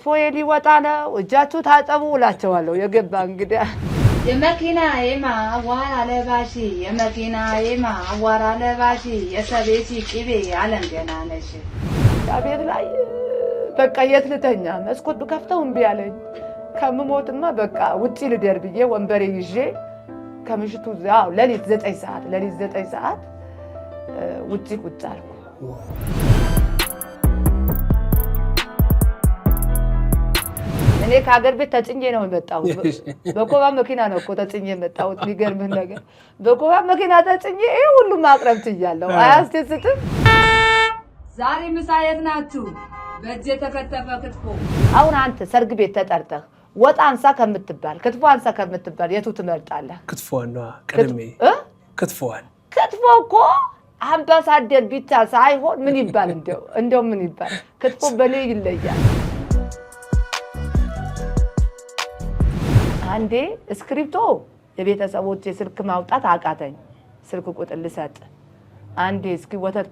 ክትፎ ሊወጣ ነው እጃችሁ ታጠቡ እላቸዋለሁ የገባ እንግዲህ የመኪና የማ አዋራ ለባሺ የመኪና የማ አዋራ ለባሺ የሰቤሲ ቅቤ አለም ገና ነሽ ቤት ላይ በቃ የት ልተኛ መስኮት ከፍተው እምቢ አለኝ ከምሞትማ በቃ ውጪ ልደር ብዬ ወንበሬ ይዤ ከምሽቱ ለሊት 9 ሰዓት ውጪ ቁጭ አልኩ እኔ ከሀገር ቤት ተጭኜ ነው የመጣው በኮባ መኪና ነው እኮ ተጭኜ የመጣው ሊገርምህ ነገር በኮባ መኪና ተጭኜ ይሄ ሁሉ ማቅረብ ትያለሁ አያስደስትም ዛሬ ምሳ የት ናችሁ በእጄ ተከተፈ ክትፎ አሁን አንተ ሰርግ ቤት ተጠርተህ ወጥ አንሳ ከምትባል ክትፎ አንሳ ከምትባል የቱ ትመርጣለህ ክትፎና ቀደሜ ክትፎዋን ክትፎ እኮ አምባሳደር ብቻ ሳይሆን ምን ይባል እንደው ምን ይባል ክትፎ በኔ ይለያል አንዴ ስክሪፕቶ የቤተሰቦቼ ስልክ ማውጣት አቃተኝ ስልክ ቁጥር ልሰጥ አንዴ እስኪ ወተት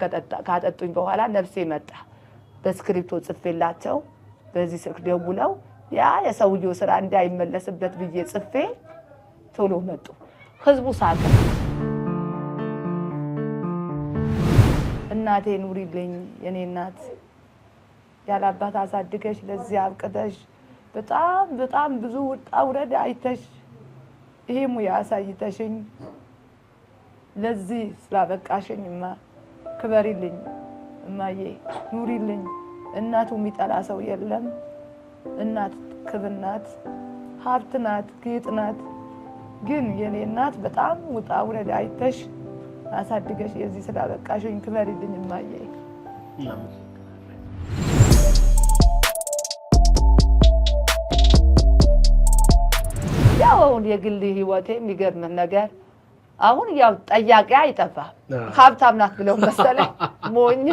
ካጠጡኝ በኋላ ነፍሴ መጣ በስክሪፕቶ ጽፌላቸው በዚህ ስልክ ደውለው ያ የሰውየው ስራ እንዳይመለስበት ብዬ ጽፌ ቶሎ መጡ ህዝቡ ሳቀ እናቴ ኑሪልኝ የኔ እናት ያላባት አሳድገሽ ለዚህ አብቅተሽ በጣም ብዙ ውጣ ውረድ አይተሽ ይሄ ሙያ አሳይተሽኝ ለዚህ ስላበቃሽኝማ ክበሪልኝ እማዬ ኑሪልኝ እናቱ የሚጠላ ሰው የለም እናት ክብር ናት ሀብት ናት ጌጥ ናት ግን የኔ እናት በጣም ውጣ ውረድ አይተሽ አሳድገሽ የዚህ ስላበቃሽኝ ክበሪልኝ እማዬ ያው የግል ህይወቴ የሚገርም ነገር አሁን ያው ጠያቂ አይጠፋ ሀብታም ናት ብለው መሰለኝ ሞኝ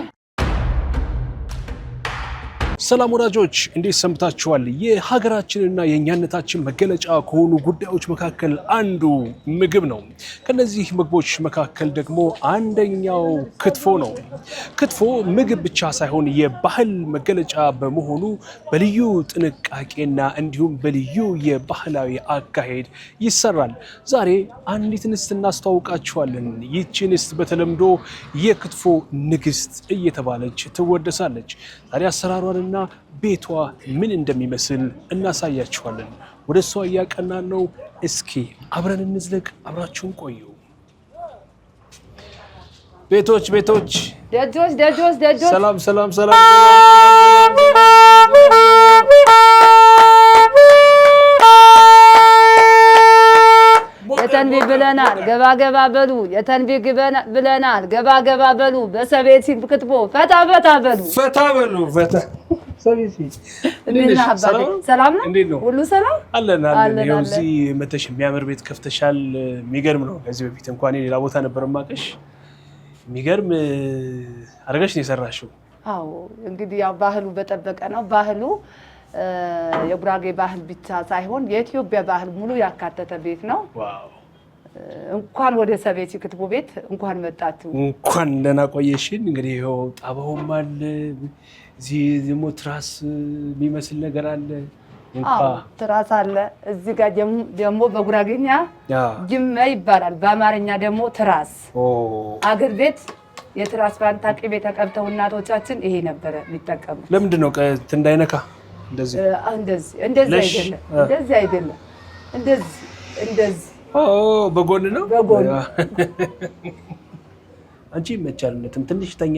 ሰላም ወዳጆች እንዴት ሰምታችኋል የሀገራችንና የኛነታችን መገለጫ ከሆኑ ጉዳዮች መካከል አንዱ ምግብ ነው ከነዚህ ምግቦች መካከል ደግሞ አንደኛው ክትፎ ነው ክትፎ ምግብ ብቻ ሳይሆን የባህል መገለጫ በመሆኑ በልዩ ጥንቃቄና እንዲሁም በልዩ የባህላዊ አካሄድ ይሰራል ዛሬ አንዲት እንስት እናስተዋውቃችኋለን ይህች እንስት በተለምዶ የክትፎ ንግስት እየተባለች ትወደሳለች ታዲያ አሰራሯን እና ቤቷ ምን እንደሚመስል እናሳያችኋለን ወደሷ ያቀናን ነው እስኪ አብረን እንዝለቅ አብራችሁን ቆዩ ቤቶች ደጆች ሰላም የተንቢ ብለናል ገባ በሉ የተንቢ ብለናል ገባ በሉ በሰቤት ክትፎ ፈታ በሉ ሰቤት ሰላም ነው ሁሉ ሰላም አለን ያው እዚህ መተሽ የሚያምር ቤት ከፍተሻል የሚገርም ነው ከዚህ በፊት እንኳን ሌላ ቦታ ነበር ማቀሽ የሚገርም አርገሽ ነው የሰራሽው አዎ እንግዲህ ያው ባህሉ በጠበቀ ነው ባህሉ የጉራጌ ባህል ብቻ ሳይሆን የኢትዮጵያ ባህል ሙሉ ያካተተ ቤት ነው ዋው እንኳን ወደ ሰቤት ክትፎ ቤት እንኳን መጣችሁ እንኳን ደህና ቆየሽን እንግዲህ ይኸው ጣባውም አለ እዚህ ደግሞ ትራስ የሚመስል ነገር አለ ትራስ አለ እዚህ ጋር ደግሞ በጉራጌኛ ጅማ ይባላል በአማርኛ ደግሞ ትራስ አገር ቤት የትራስ ፋንታ ቅቤ ተቀብተው እናቶቻችን ይሄ ነበር የሚጠቀሙ ለምንድን ነው እንዳይነካ እንደዚህ አይደለም እንደዚህ በጎን ነው በጎን አንቺ መቻልነትም ትንሽ ተኛ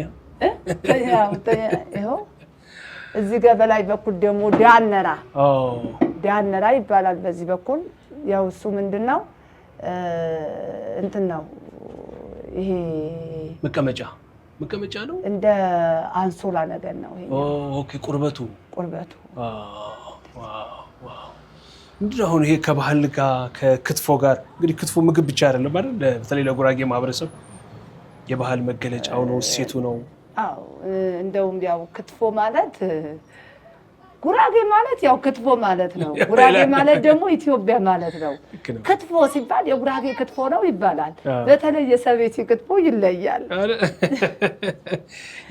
ይኸው እዚህ ጋር በላይ በኩል ደግሞ ዳነራ ይባላል በዚህ በኩል ያው እሱ ምንድነው እንትን ነው ይሄ መቀመጫ ነው እንደ አንሶላ ነገር ነው ይሄ ኦኬ ቁርበቱ ዋው እንዴ አሁን ይሄ ከባህል ጋር ከክትፎ ጋር እንግዲህ ክትፎ ምግብ ብቻ አይደለም አይደል በተለይ ለጉራጌ ማህበረሰብ የባህል መገለጫው ነው እሴቱ ነው አዎ እንደውም ያው ክትፎ ማለት ጉራጌ ማለት ያው ክትፎ ማለት ነው። ጉራጌ ማለት ደግሞ ኢትዮጵያ ማለት ነው። ክትፎ ሲባል የጉራጌ ክትፎ ነው ይባላል። በተለይ የሰቤቲ ክትፎ ይለያል።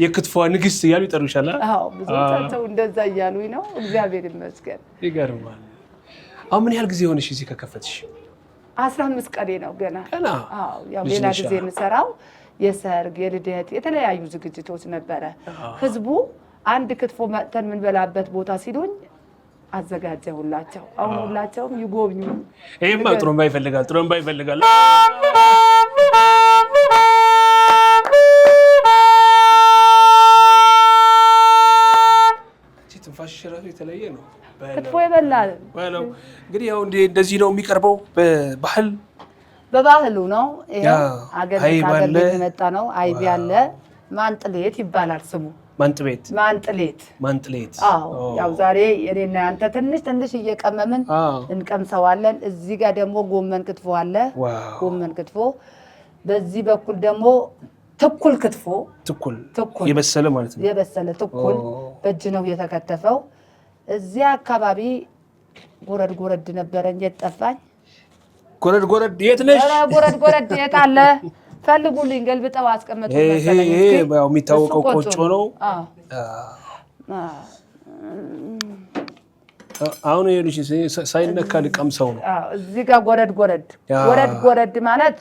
የክትፎ ንግስት እያሉ ይጠሩሻል? አዎ ብዙዎቻቸው እንደዛ እያሉኝ ነው። እግዚአብሔር ይመስገን። ይገርማል። አሁን ምን ያህል ጊዜ ሆነሽ እዚህ ከከፈትሽ? 15 ቀኔ ነው ገና። አዎ ያው ሌላ ጊዜ የምሰራው የሰርግ፣ የልደት፣ የተለያዩ ዝግጅቶች ነበረ። ህዝቡ አንድ ክትፎ መጥተን የምንበላበት ቦታ ሲሉኝ አዘጋጀሁላቸው። አሁን ሁላቸውም ይጎብኙ። ይሄማ ጥሩምባ ይፈልጋል፣ ጥሩምባ ይፈልጋል። ትንፋሽሽ እራሱ የተለየ ነው። ክትፎ ይበላል። እንግዲህ ያው እንደዚህ ነው የሚቀርበው በባህሉ ነው። ይሄው አገር የመጣ ነው። አይብ ያለ ማንጥሌት ይባላል ስሙ። ማንጥሌት። አዎ ያው ዛሬ የኔና ያንተ ትንሽ እየቀመምን እንቀምሰዋለን። እዚህ ጋር ደግሞ ጎመን ክትፎ አለ። ጎመን ክትፎ፣ በዚህ በኩል ደግሞ ትኩል ክትፎ። ትኩል የበሰለ ማለት ነው። የበሰለ ትኩል በእጅ ነው የተከተፈው። እዚህ አካባቢ ጎረድ ነበረኝ የጠፋኝ። ጎረድ የት ነሽ? ጎረድ የት አለ? ፈልጉልኝ። ገልብጠው አስቀመጡ መሰለኝ። ይሄ ያው የሚታወቀው ቆጮ ነው። አሁን ይኸውልሽ ሳይነካ ልቀምሰው ነው። እዚህ ጋር ጎረድ ማለት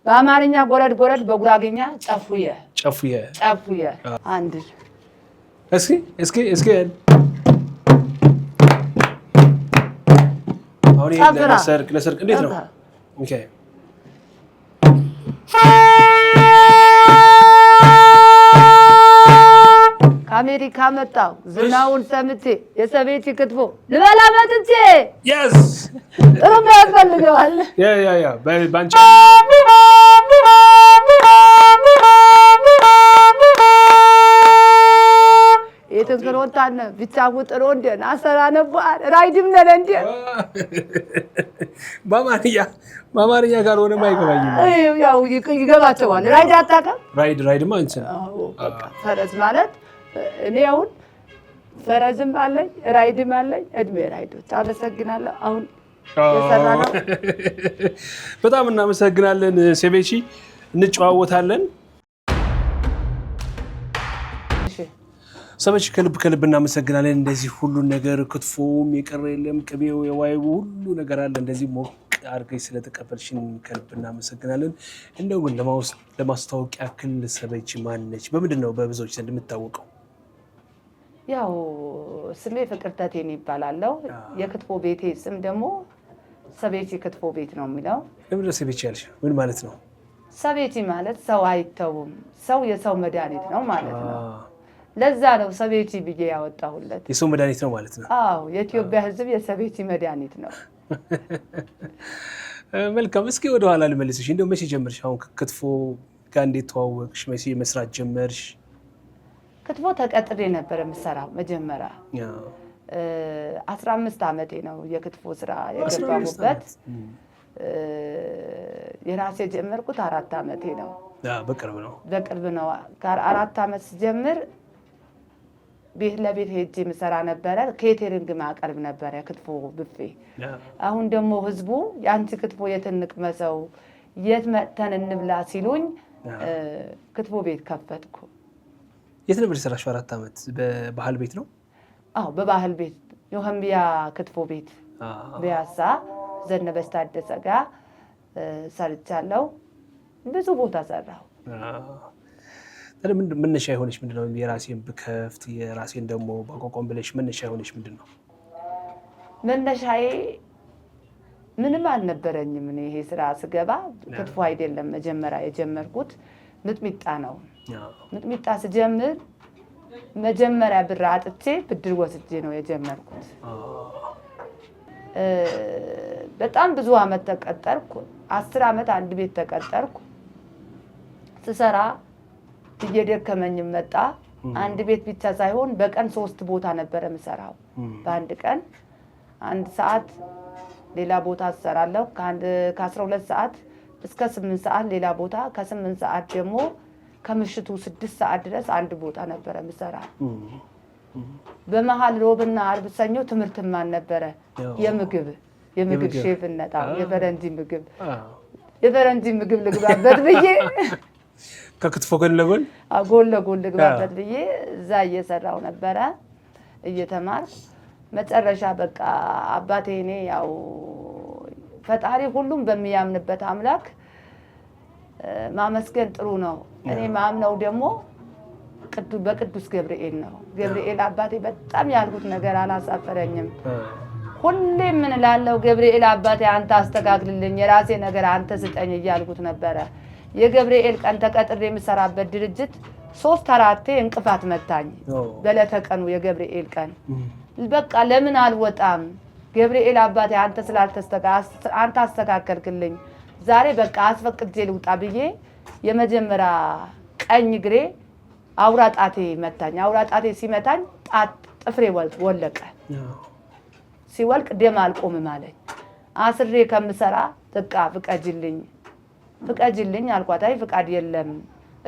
በአማርኛ ጎረድ፣ በጉራጌኛ ጨፉየ። አንድ እስኪ አሁን ይሄ ለሰርግ እንዴት ነው? ኦኬ ከአሜሪካ መጣሁ ዝናውን ሰምቼ የሰቤቲ ክትፎ ልበላ መጥቼ ጥሩምባ ያስፈልገዋል። ባንቺ የትንክሮታነ ቢቻው ጥሩ እንደ ናሰራ ነበር ራይድም ነን እንደ በአማርኛ ጋር ሆነ ማይገባኝ ያው ይገባቸዋል። ራይድ አታውቅም? ራይድ ማለት ፈረስ ማለት እኔ አሁን ፈረዝም አለኝ ራይድም አለኝ። እድሜ ራይዶች። አመሰግናለሁ። አሁን የሰራ ነው። በጣም እናመሰግናለን ሴቤቺ። እንጨዋወታለን። ሰበች ከልብ እናመሰግናለን። እንደዚህ ሁሉን ነገር ክትፎም የቀረ የለም፣ ቅቤው የዋይቡ ሁሉ ነገር አለ። እንደዚህ ሞቅ አድርገሽ ስለተቀበልሽን ከልብ እናመሰግናለን። እንደው ግን ለማስታወቅ ያክል ሰበች ማነች? በምንድን ነው በብዙዎች ዘንድ የምታወቀው? ያው ስሜ ፍቅርተ ቴኒ ይባላል። የክትፎ ቤቴ ስም ደግሞ ሰቤቲ ክትፎ ቤት ነው የሚለው። ለምን ሰቤቲ ያልሽ ምን ማለት ነው? ሰቤቲ ማለት ሰው አይተውም፣ ሰው የሰው መድኃኒት ነው ማለት ነው። ለዛ ነው ሰቤቲ ብዬ ያወጣሁለት። የሰው መድኃኒት ነው ማለት ነው። አዎ የኢትዮጵያ ሕዝብ የሰቤቲ መድኃኒት ነው። መልካም። እስኪ ወደ ኋላ ልመልስሽ። እንደው መቼ ጀመርሽ? አሁን ክትፎ ጋር እንዴት ተዋወቅሽ? መቼ መስራት ጀመርሽ? ክትፎ ተቀጥሬ ነበር የምሰራው መጀመሪያ። 15 ዓመቴ ነው የክትፎ ስራ የገባሁበት። የራሴ ጀመርኩት 4 ዓመቴ ነው። በቅርብ ነው። ከ4 ዓመት ስጀምር ቤት ለቤት ሄጄ የምሰራ ነበረ። ኬተሪንግ ማቀርብ ነበረ ክትፎ ብፌ። አሁን ደግሞ ህዝቡ የአንቺ ክትፎ የት እንቅመሰው፣ የት መጥተን እንብላ ሲሉኝ ክትፎ ቤት ከፈትኩ። የት ነበር የሰራሽው 4 ዓመት? በባህል ቤት ነው? አዎ በባህል ቤት ዮሐንቢያ ክትፎ ቤት ቢያሳ ዘነበች ታደሰ ጋር ሰርቻለሁ። ብዙ ቦታ ሰራሁ። መነሻ የሆነች ምንድን ነው? የራሴን ብከፍት የራሴን ደግሞ ባቋቋም ብለሽ መነሻ የሆነች ምንድን ነው? መነሻዬ ምንም አልነበረኝም። እኔ ይሄ ስራ ስገባ ክትፎ አይደለም መጀመሪያ የጀመርኩት ምጥሚጣ ነው። ምጥሚጣ ስጀምር መጀመሪያ ብር አጥቼ ብድር ወስጄ ነው የጀመርኩት። በጣም ብዙ አመት ተቀጠርኩ። 10 ዓመት አንድ ቤት ተቀጠርኩ። ስሰራ እየደከመኝም መጣ። አንድ ቤት ብቻ ሳይሆን በቀን 3 ቦታ ነበር የምሰራው። በአንድ ቀን 1 ሰዓት ሌላ ቦታ እሰራለሁ። ከ12 ሰዓት እስከ 8 ሰዓት ሌላ ቦታ፣ ከ8 ሰዓት ደግሞ ከምሽቱ 6 ሰዓት ድረስ አንድ ቦታ ነበር የምሰራው። በመሃል ሮብና አርብ ሰኞ ትምህርት ማን ነበረ የምግብ ሼፍነት የፈረንጂ ምግብ ልግባበት ብዬ ከክትፎ ጎን ለጎን ልግባበት ብዬ እዛ እየሰራው ነበረ እየተማርኩ መጨረሻ በቃ አባቴ እኔ ያው ፈጣሪ ሁሉም በሚያምንበት አምላክ ማመስገን ጥሩ ነው እኔ ማምነው ደግሞ በቅዱስ ገብርኤል ነው ገብርኤል አባቴ በጣም ያልኩት ነገር አላሳፈረኝም ሁሌ ምን ላለው ገብርኤል አባቴ አንተ አስተካክልልኝ የራሴ ነገር አንተ ስጠኝ እያልኩት ነበረ የገብርኤል ቀን ተቀጥሬ የምሰራበት ድርጅት 3-4 እንቅፋት መታኝ በለተቀኑ የገብርኤል ቀን በቃ ለምን አልወጣም ገብርኤል አባቴ አንተ አስተካከልክልኝ ዛሬ በቃ አስፈቅጄ ልውጣ ብዬ የመጀመሪያ ቀኝ ግሬ አውራጣቴ መታኝ አውራጣቴ ሲመታኝ ጥፍሬ ወለቀ ሲወልቅ ደም አልቆምም አለኝ አስሬ ከምሰራ በቃ ፍቀጅልኝ አልኳት አይ ፍቃድ የለም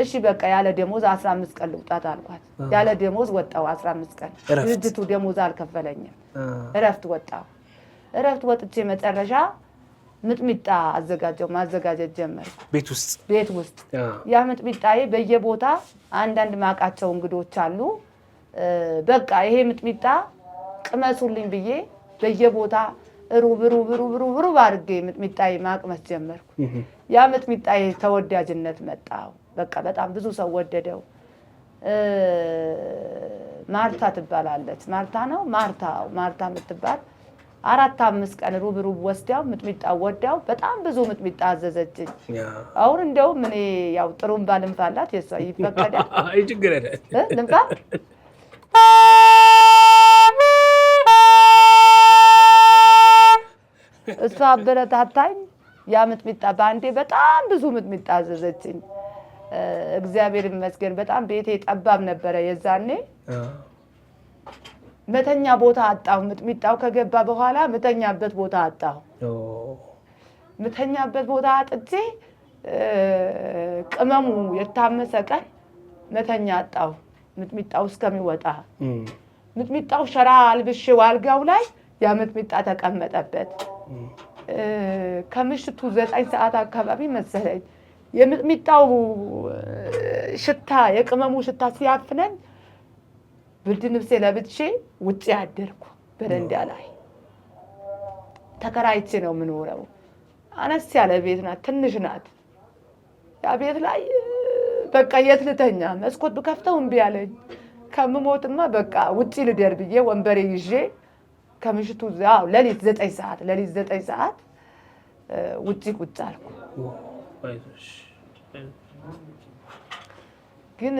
እሺ በቃ ያለ ደሞዝ 15 ቀን ልውጣት አልኳት ያለ ደሞዝ ወጣው 15 ቀን ድርጅቱ ደሞዝ አልከፈለኝም እረፍት ወጥቼ መጨረሻ ምጥሚጣ ማዘጋጀት ጀመርኩ ቤት ውስጥ ያ ምጥሚጣዬ በየቦታ አንዳንድ ማቃቸው እንግዶች አሉ በቃ ይሄ ምጥሚጣ ቅመሱልኝ ብዬ በየቦታ ሩብ አድርጌ ምጥሚጣዬ ማቅመስ ጀመርኩ ያ ምጥሚጣዬ ተወዳጅነት መጣው በቃ በጣም ብዙ ሰው ወደደው ማርታ ትባላለች ማርታ የምትባል 4-5 ቀን ሩብ ወስዳው ምጥሚጣ ወዳው በጣም ብዙ ምጥሚጣ አዘዘችኝ አሁን እንደውም እኔ ያው ጥሩም ባልንፋላት የሷ ይፈቀዳል አይ ችግር አይደለም ልንፋ እሷ አበረታታኝ ያ ምጥሚጣ ባንዴ በጣም ብዙ ምጥሚጣ አዘዘችኝ እግዚአብሔር ይመስገን በጣም ቤቴ ጠባብ ነበረ የዛኔ መተኛ ቦታ አጣው ምጥሚጣው ከገባ በኋላ መተኛበት ቦታ አጣው መተኛበት ቦታ አጥቼ ቅመሙ የታመሰ ቀን መተኛ አጣው ምጥሚጣው እስከሚወጣ ምጥሚጣው ሸራ አልብሼው አልጋው ላይ ያ ምጥሚጣ ተቀመጠበት ከምሽቱ 9 ሰዓት አካባቢ መሰለኝ የምጥሚጣው ሽታ የቅመሙ ሽታ ሲያፍነኝ ብርድ ልብሴ ለብሼ ውጪ አደርኩ በረንዳ ላይ ተከራይቼ ነው የምኖረው አነስ ያለ ቤት ናት ትንሽ ናት ያ ቤት ላይ በቃ የት ልተኛ መስኮት ብከፍተው እምቢ አለኝ ከምሞትማ በቃ ውጪ ልደር ብዬ ወንበሬ ይዤ ከምሽቱ ለሊት 9 ሰዓት ውጪ ቁጭ አልኩ ግን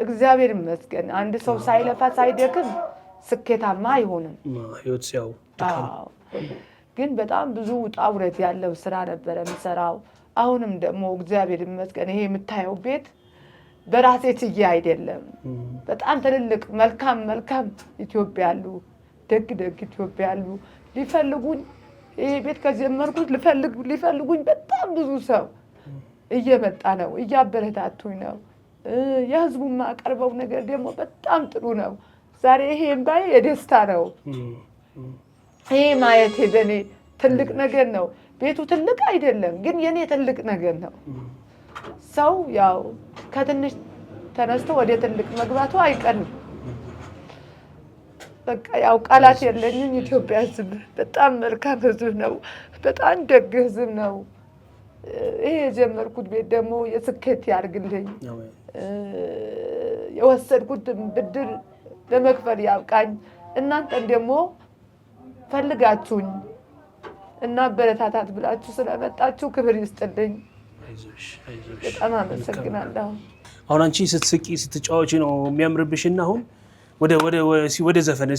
እግዚአብሔር ይመስገን አንድ ሰው ሳይለፋ ሳይደክም ስኬታማ አይሆንም ግን በጣም ብዙ ውጣ ውረድ ያለው ስራ ነበር የምሰራው አሁንም ደግሞ እግዚአብሔር ይመስገን ይሄ የምታየው ቤት በራሴ ትዬ አይደለም በጣም ትልልቅ መልካም ኢትዮጵያ አሉ ደግ ኢትዮጵያ አሉ ሊፈልጉኝ ይሄ ቤት ከጀመርኩት ሊፈልጉኝ በጣም ብዙ ሰው እየመጣ ነው እያበረታቱኝ ነው የህዝቡን ማቀርበው ነገር ደግሞ በጣም ጥሩ ነው ዛሬ ይሄ ባይ የደስታ ነው ይሄ ማየቴ በኔ ትልቅ ነገር ነው ቤቱ ትልቅ አይደለም ግን የኔ ትልቅ ነገር ነው ሰው ያው ከትንሽ ተነስቶ ወደ ትልቅ መግባቱ አይቀርም በቃ ያው ቃላት የለኝም ኢትዮጵያ ህዝብ በጣም መልካም ህዝብ ነው በጣም ደግ ህዝብ ነው ይሄ የጀመርኩት ቤት ደግሞ የስኬት ያርግልኝ የወሰድኩት ብድር ለመክፈል ያብቃኝ እናንተን ደግሞ ፈልጋችሁኝ እና በረታታት ብላችሁ ስለመጣችሁ ክብር ይስጥልኝ በጣም አመሰግናለሁ አሁን አንቺ ስትስቂ ስትጫወቺ ነው የሚያምርብሽና አሁን ወደ ዘፈን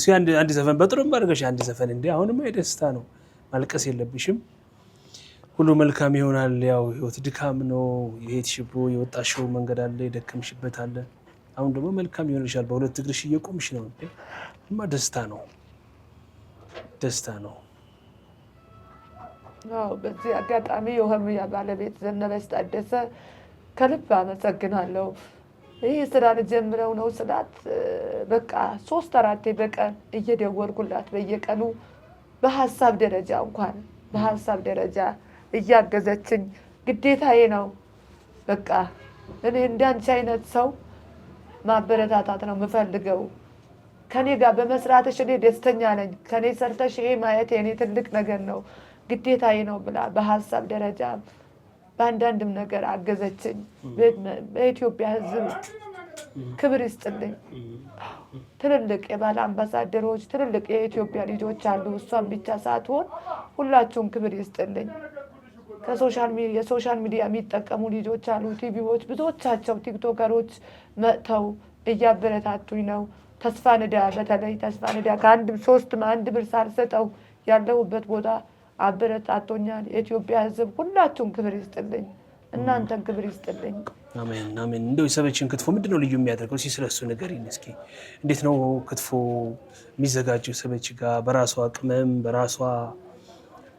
አንድ ዘፈን በጥሩም አድርገሽ አንድ ዘፈን እንዴ አሁንማ የደስታ ነው ማልቀስ የለብሽም ሁሉ መልካም ይሆናል ያው ህይወት ድካም ነው የሄድሽቦ የወጣሽው መንገድ አለ የደከምሽበት አለ አሁን ደግሞ መልካም ይሆንልሻል በሁለት እግርሽ እየቆምሽ ነው እንዴ ደስታ ነው አዎ በዚህ አጋጣሚ የሆምያ ባለቤት ዘነበች ታደሰ ከልብ አመሰግናለሁ ይሄ ስራ ልጀምረው ነው ስላት በቃ 3-4 በቀን እየደወልኩላት በየቀኑ በሐሳብ ደረጃ እንኳን በሐሳብ ደረጃ እያገዘችኝ ግዴታዬ ነው በቃ እኔ እንዳንቺ አይነት ሰው ማበረታታት ነው የምፈልገው ከኔ ጋር በመስራትሽ እኔ ደስተኛ ነኝ ከኔ ሰርተሽ ይሄ ማየት የኔ ትልቅ ነገር ነው ግዴታዬ ነው ብላ በሐሳብ ደረጃ በአንዳንድም ነገር አገዘችኝ በኢትዮጵያ ሕዝብ ክብር ይስጥልኝ ትልልቅ የባለ አምባሳደሮች ትልልቅ የኢትዮጵያ ልጆች አሉ እሷን ብቻ ሳትሆን ሁላችሁም ክብር ይስጥልኝ የሶሻል ሚዲያ የሚጠቀሙ ልጆች አሉ ቲቪዎች ብዙዎቻቸው ቲክቶከሮች መጥተው እያበረታቱኝ ነው ተስፋ ንዳ በተለይ ተስፋ ንዳ ከ1 ብር ሳልሰጠው ያለሁበት ቦታ አበረታቶኛል የኢትዮጵያ ሕዝብ ሁላችሁም ክብር ይስጥልኝ እናንተን ክብር ይስጥልኝ አሜን አሜን እንደው የሰበችን ክትፎ ምንድነው ልዩ የሚያደርገው ስለሱ ነገር እስኪ እንዴት ነው ክትፎ የሚዘጋጀው ሰበች ጋር በራሷ ቅመም በራሷ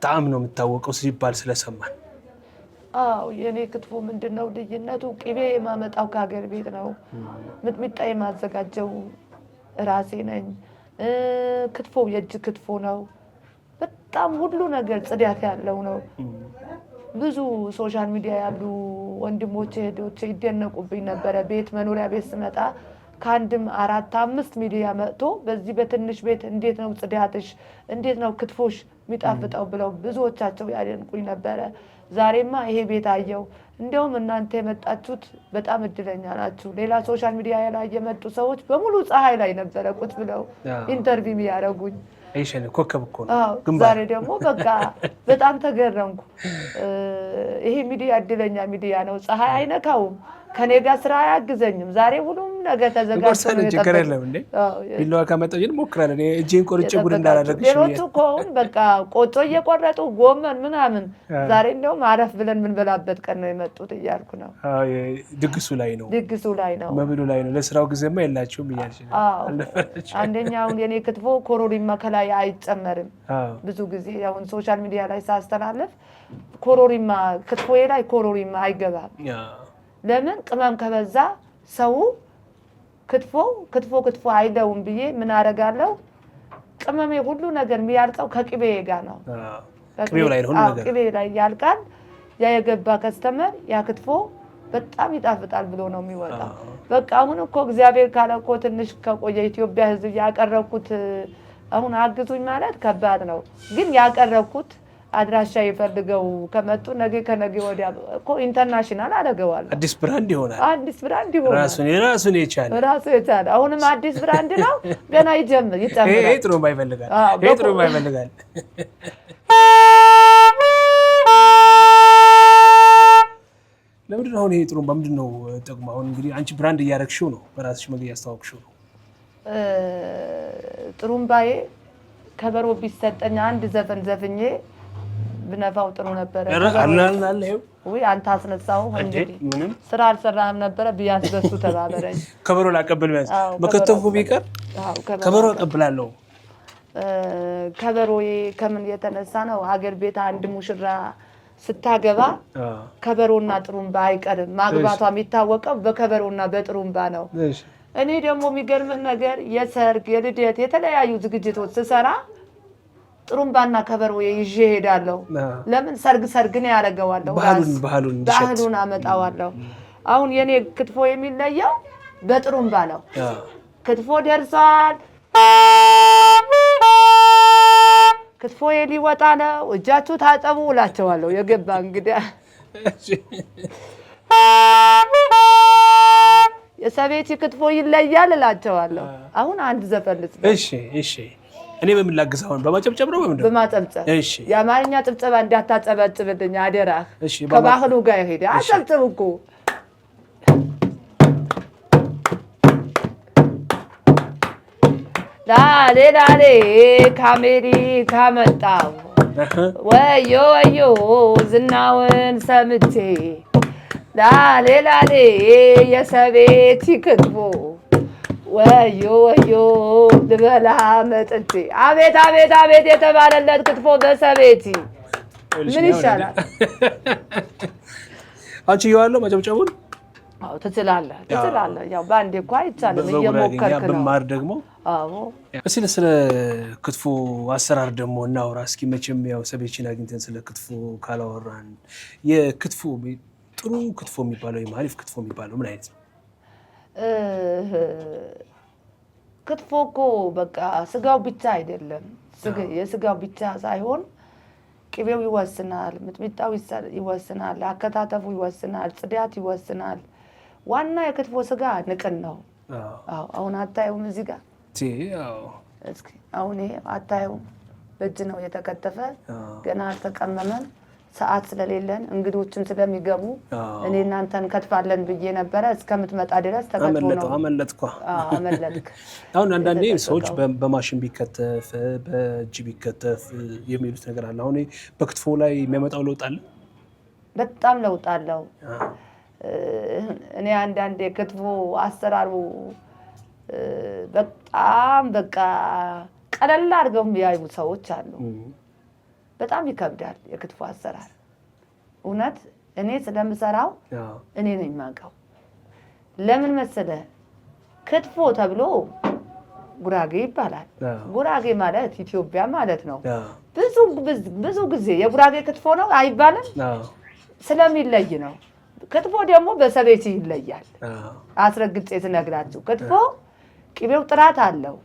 ጣዕም ነው የምታወቀው ሲባል ስለሰማን አዎ የኔ ክትፎ ምንድነው ልዩነቱ ቅቤ የማመጣው ከሀገር ቤት ነው ምጥሚጣ የማዘጋጀው ራሴ ነኝ ክትፎ የእጅ ክትፎ ነው በጣም ሁሉ ነገር ጽዳት ያለው ነው ብዙ ሶሻል ሚዲያ ያሉ ወንድሞቼ ሄዶች ይደነቁብኝ ነበር ቤት መኖሪያ ቤት ስመጣ ካንድም 4-5 ሚዲያ መጥቶ በዚህ በትንሽ ቤት እንዴት ነው ጽዳትሽ እንዴት ነው ክትፎሽ የሚጣፍጠው ብለው ብዙዎቻቸው ያደንቁኝ ነበር ዛሬማ ይሄ ቤት አየው እንደውም እናንተ የመጣችሁት በጣም እድለኛ ናችሁ ሌላ ሶሻል ሚዲያ ላይ የመጡ ሰዎች በሙሉ ፀሐይ ላይ ነበር ቁጭ ብለው ኢንተርቪው ያደረጉኝ አይሸነ ኮከብ እኮ ነው ዛሬ ደግሞ በቃ በጣም ተገረምኩ ይሄ ሚዲያ እድለኛ ሚዲያ ነው ፀሐይ አይነካውም ከኔ ጋር ስራ አያግዘኝም ዛሬ ሁሉም ነገር ተዘጋጅቶ ነው የተቀረለው እንዴ ቢላዋ ካመጣኝ ሞክራለሁ እጄን ቆርጬ ጉድ እንዳላደርግሽ ሌሎቹ ኮን በቃ ቆጮ እየቆረጡ ጎመን ምናምን ዛሬ እንደውም አረፍ ብለን ምን በላበት ቀን ነው የመጡት እያልኩ ነው አዎ ድግሱ ላይ ነው መብሉ ላይ ነው ለስራው ጊዜማ የላችሁም እያልሽ ነው አንደኛው የኔ ክትፎ ኮሮሪማ ከላይ አይጨመርም ብዙ ጊዜ አሁን ሶሻል ሚዲያ ላይ ሳስተላልፍ ኮሮሪማ ክትፎዬ ላይ ኮሮሪማ አይገባም ለምን ቅመም ከበዛ ሰው ክትፎ አይደውም ብዬ ምን አደርጋለሁ ቅመሜ ሁሉ ነገር የሚያልቀው ከቅቤ ጋር ነው ቅቤው ላይ ነው ሁሉ ነገር ቅቤ ላይ ያልቃል ያ የገባ ከስተመር ያ ክትፎ በጣም ይጣፍጣል ብሎ ነው የሚወጣው በቃ አሁን እኮ እግዚአብሔር ካለ እኮ ትንሽ ከቆየ ኢትዮጵያ ሕዝብ ያቀረብኩት አሁን አግዙኝ ማለት ከባድ ነው ግን ያቀረብኩት አድራሻ ይፈልገው ከመጡ ነገ ከነገ ወዲያ እኮ ኢንተርናሽናል አደረገዋለሁ አዲስ ብራንድ ይሆናል ራሱን የቻለ አሁንም አዲስ ብራንድ ነው ገና ይጨምራል ይሄ ጥሩ ማይፈልጋል ለምንድን ነው ይሄ ጥሩ በምንድን ነው ጥቅሙ አሁን እንግዲህ አንቺ ብራንድ እያደረግሽው ነው በራስሽ መግ ያስተዋወቅሽው ነው ጥሩምባዬ ከበሮ ቢሰጠኝ አንድ ዘፈን ዘፍኜ ብነፋው ጥሩ ነበር ወይ አንተ አስነሳው እንግዲህ ምንም ስራ አልሰራህም ነበር ቢያንስ በሱ ተባበረኝ ከበሮ ላቀብል ቢያንስ መከተፉ ቢቀር ከበሮ አቀብላለሁ ከበሮዬ ከምን የተነሳ ነው ሀገር ቤት አንድ ሙሽራ ስታገባ ከበሮና ጥሩምባ አይቀርም ማግባቷ የሚታወቀው በከበሮና በጥሩምባ ነው እኔ ደግሞ የሚገርም ነገር የሰርግ የልደት የተለያዩ ዝግጅቶች ስሰራ ጥሩምባና ከበሮ ይዤ ሄዳለሁ ለምን ሰርግ ነው ያደርገዋለሁ ባህሉን አመጣዋለሁ አሁን የኔ ክትፎ የሚለየው በጥሩምባ ነው ክትፎ ደርሷል ክትፎ ሊወጣ ነው እጃችሁ ታጠቡ እላቸዋለሁ የገባ እንግዲህ የሰቤት ክትፎ ይለያል እላቸዋለሁ አሁን አንድ ዘፈልጽ እሺ እኔ በምላግዛው በማጨብጨብ ነው በመንደር በማጨብጨብ እሺ የአማርኛ ጭብጨባ እንዳታጨበጭብልኝ አደራ እሺ ከባህሉ ጋር ሄደ አጨብጭብ እኮ ላሌ ከአሜሪካ መጣሁ ወዮ ዝናውን ሰምቼ ላሌ የሰቤት ክትፎ ወዮ ልበላ መጥቼ አቤት የተባለለት ክትፎ በሰቤቲ ምን ይሻላል አንቺ ይዋለው ማጨብጨቡን አዎ ትችላለህ ያው ባንዴ እኮ አይቻልም እየሞከርክ ነው በማር ደግሞ አዎ እስኪ ስለ ክትፎ አሰራር ደግሞ እናውራ እስኪ መቼም ያው ሰቤችን አግኝተን ስለ ክትፎ ካላወራን የክትፎ ጥሩ ክትፎ የሚባለው የማሪፍ ክትፎ የሚባለው ምን አይነት ነው ክትፎ እኮ በቃ ስጋው ብቻ አይደለም የስጋው ብቻ ሳይሆን ቅቤው ይወስናል ሚጥሚጣው ይወስናል አከታተፉ ይወስናል ጽዳት ይወስናል ዋና የክትፎ ስጋ ንቅን ነው አዎ አሁን አታዩም እዚህ ጋር አዎ እስኪ አሁን ይሄ አታዩም በእጅ ነው የተከተፈ ገና አልተቀመመም ሰዓት ስለሌለን እንግዶችን ስለሚገቡ እኔ እናንተን ከትፋለን ብዬ ነበር እስከምትመጣ ድረስ ተከትፎ ነው አመለጥኩ አመለጥክ አሁን አንዳንዴ ሰዎች በማሽን ቢከተፍ በእጅ ቢከተፍ የሚሉት ነገር አለ አሁን በክትፎ ላይ የሚያመጣው ለውጥ አለ በጣም ለውጥ አለው እኔ አንዳንዴ ክትፎ አሰራሩ በጣም በቃ ቀለል አድርገው የሚያዩ ሰዎች አሉ በጣም ይከብዳል የክትፎ አሰራር እውነት እኔ ስለምሰራው እኔ ነኝ ማቀው ለምን መሰለ ክትፎ ተብሎ ጉራጌ ይባላል ጉራጌ ማለት ኢትዮጵያ ማለት ነው ብዙ ጊዜ የጉራጌ ክትፎ ነው አይባልም ስለሚለይ ነው ክትፎ ደግሞ በሰቤት ይለያል አስረግጬ ስነግራችሁ ክትፎ ቅቤው ጥራት አለው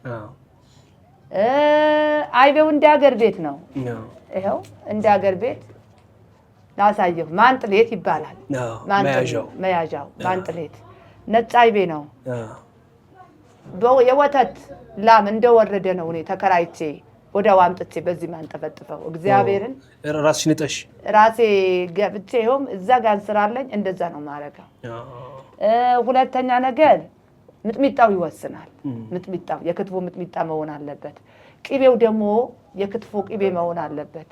አይቤው እንደ ሀገር ቤት ነው ይሄው እንደ ሀገር ቤት ላሳየው ማንጥሌት ይባላል መያዣው ማንጥሌት ነጭ አይቤ ነው የወተት ላም እንደወረደ ነው እኔ ተከራይቼ ወደ ዋምጥቼ በዚህ ማንጠፈጥፈው እግዚአብሔርን ራስሽን እጠሽ ራሴ ገብቼ ይሁን እዛ ጋር ስራለኝ እንደዛ ነው ማረጋው ሁለተኛ ነገር ምጥሚጣው ይወስናል ምጥሚጣው የክትፎ ምጥሚጣ መሆን አለበት ቅቤው ደግሞ የክትፎ ቅቤ መሆን አለበት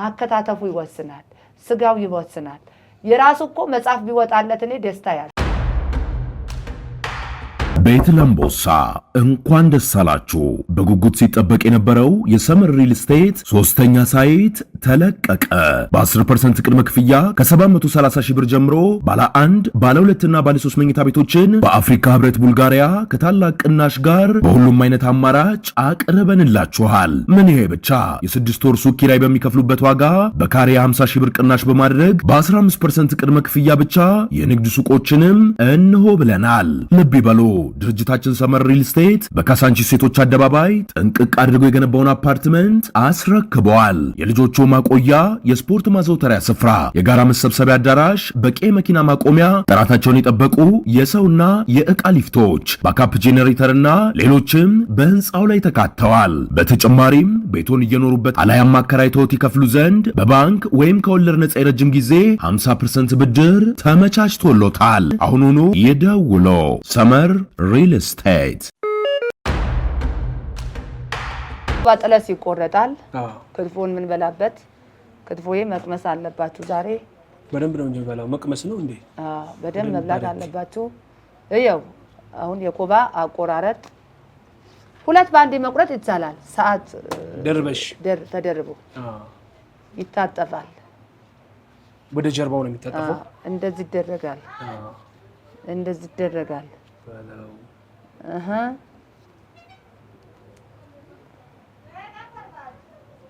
አከታተፉ ይወስናል ስጋው ይወስናል የራሱ እኮ መጻፍ ቢወጣለት እኔ ደስታ ያለ ቤት ለምቦሳ እንኳን ደስ አላችሁ በጉጉት ሲጠበቅ የነበረው የሰመር ሪል ስቴት ሶስተኛ ሳይት ተለቀቀ በ10% ቅድመ ክፍያ ከ730 ሺህ ብር ጀምሮ ባለ 1 ባለ 2 እና ባለ 3 መኝታ ቤቶችን በአፍሪካ ህብረት ቡልጋሪያ ከታላቅ ቅናሽ ጋር በሁሉም አይነት አማራጭ አቅርበንላችኋል ምን ይሄ ብቻ የ6 ወር ሱቅ ኪራይ በሚከፍሉበት ዋጋ በካሬ 50 ሺህ ብር ቅናሽ በማድረግ በ15% ቅድመ ክፍያ ብቻ የንግድ ሱቆችንም እንሆ ብለናል ልብ ይበሉ ድርጅታችን ሰመር ሪል ስቴት በካሳንቺስ ሴቶች አደባባይ ጥንቅቅ አድርጎ የገነባውን አፓርትመንት አስረክበዋል የልጆቹ ማቆያ የስፖርት ማዘውተሪያ ስፍራ የጋራ መሰብሰቢያ አዳራሽ በቂ መኪና ማቆሚያ ጥራታቸውን የጠበቁ የሰውና የዕቃ ሊፍቶች ባካፕ ጄኔሬተርና ሌሎችም በህንፃው ላይ ተካተዋል በተጨማሪም ቤቱን እየኖሩበት አላያም አከራይተውት ይከፍሉ ዘንድ በባንክ ወይም ከወለድ ነፃ የረጅም ጊዜ 50% ብድር ተመቻችቶሎታል አሁኑኑ ይደውሉ ሰመር ሪል ስቴት ባጠለስ ይቆረጣል ክትፎን ምን በላበት ክትፎዬ መቅመስ አለባችሁ ዛሬ በደንብ ነው እንጂ በላው መቅመስ ነው እንዴ በደንብ መብላት አለባችሁ እየው አሁን የኮባ አቆራረጥ ሁለት ባንዴ መቁረጥ ይቻላል ሰዓት ደርበሽ ተደርቦ ይታጠፋል ወደ ጀርባው ነው የሚታጠፈው እንደዚህ ይደረጋል እንደዚህ ይደረጋል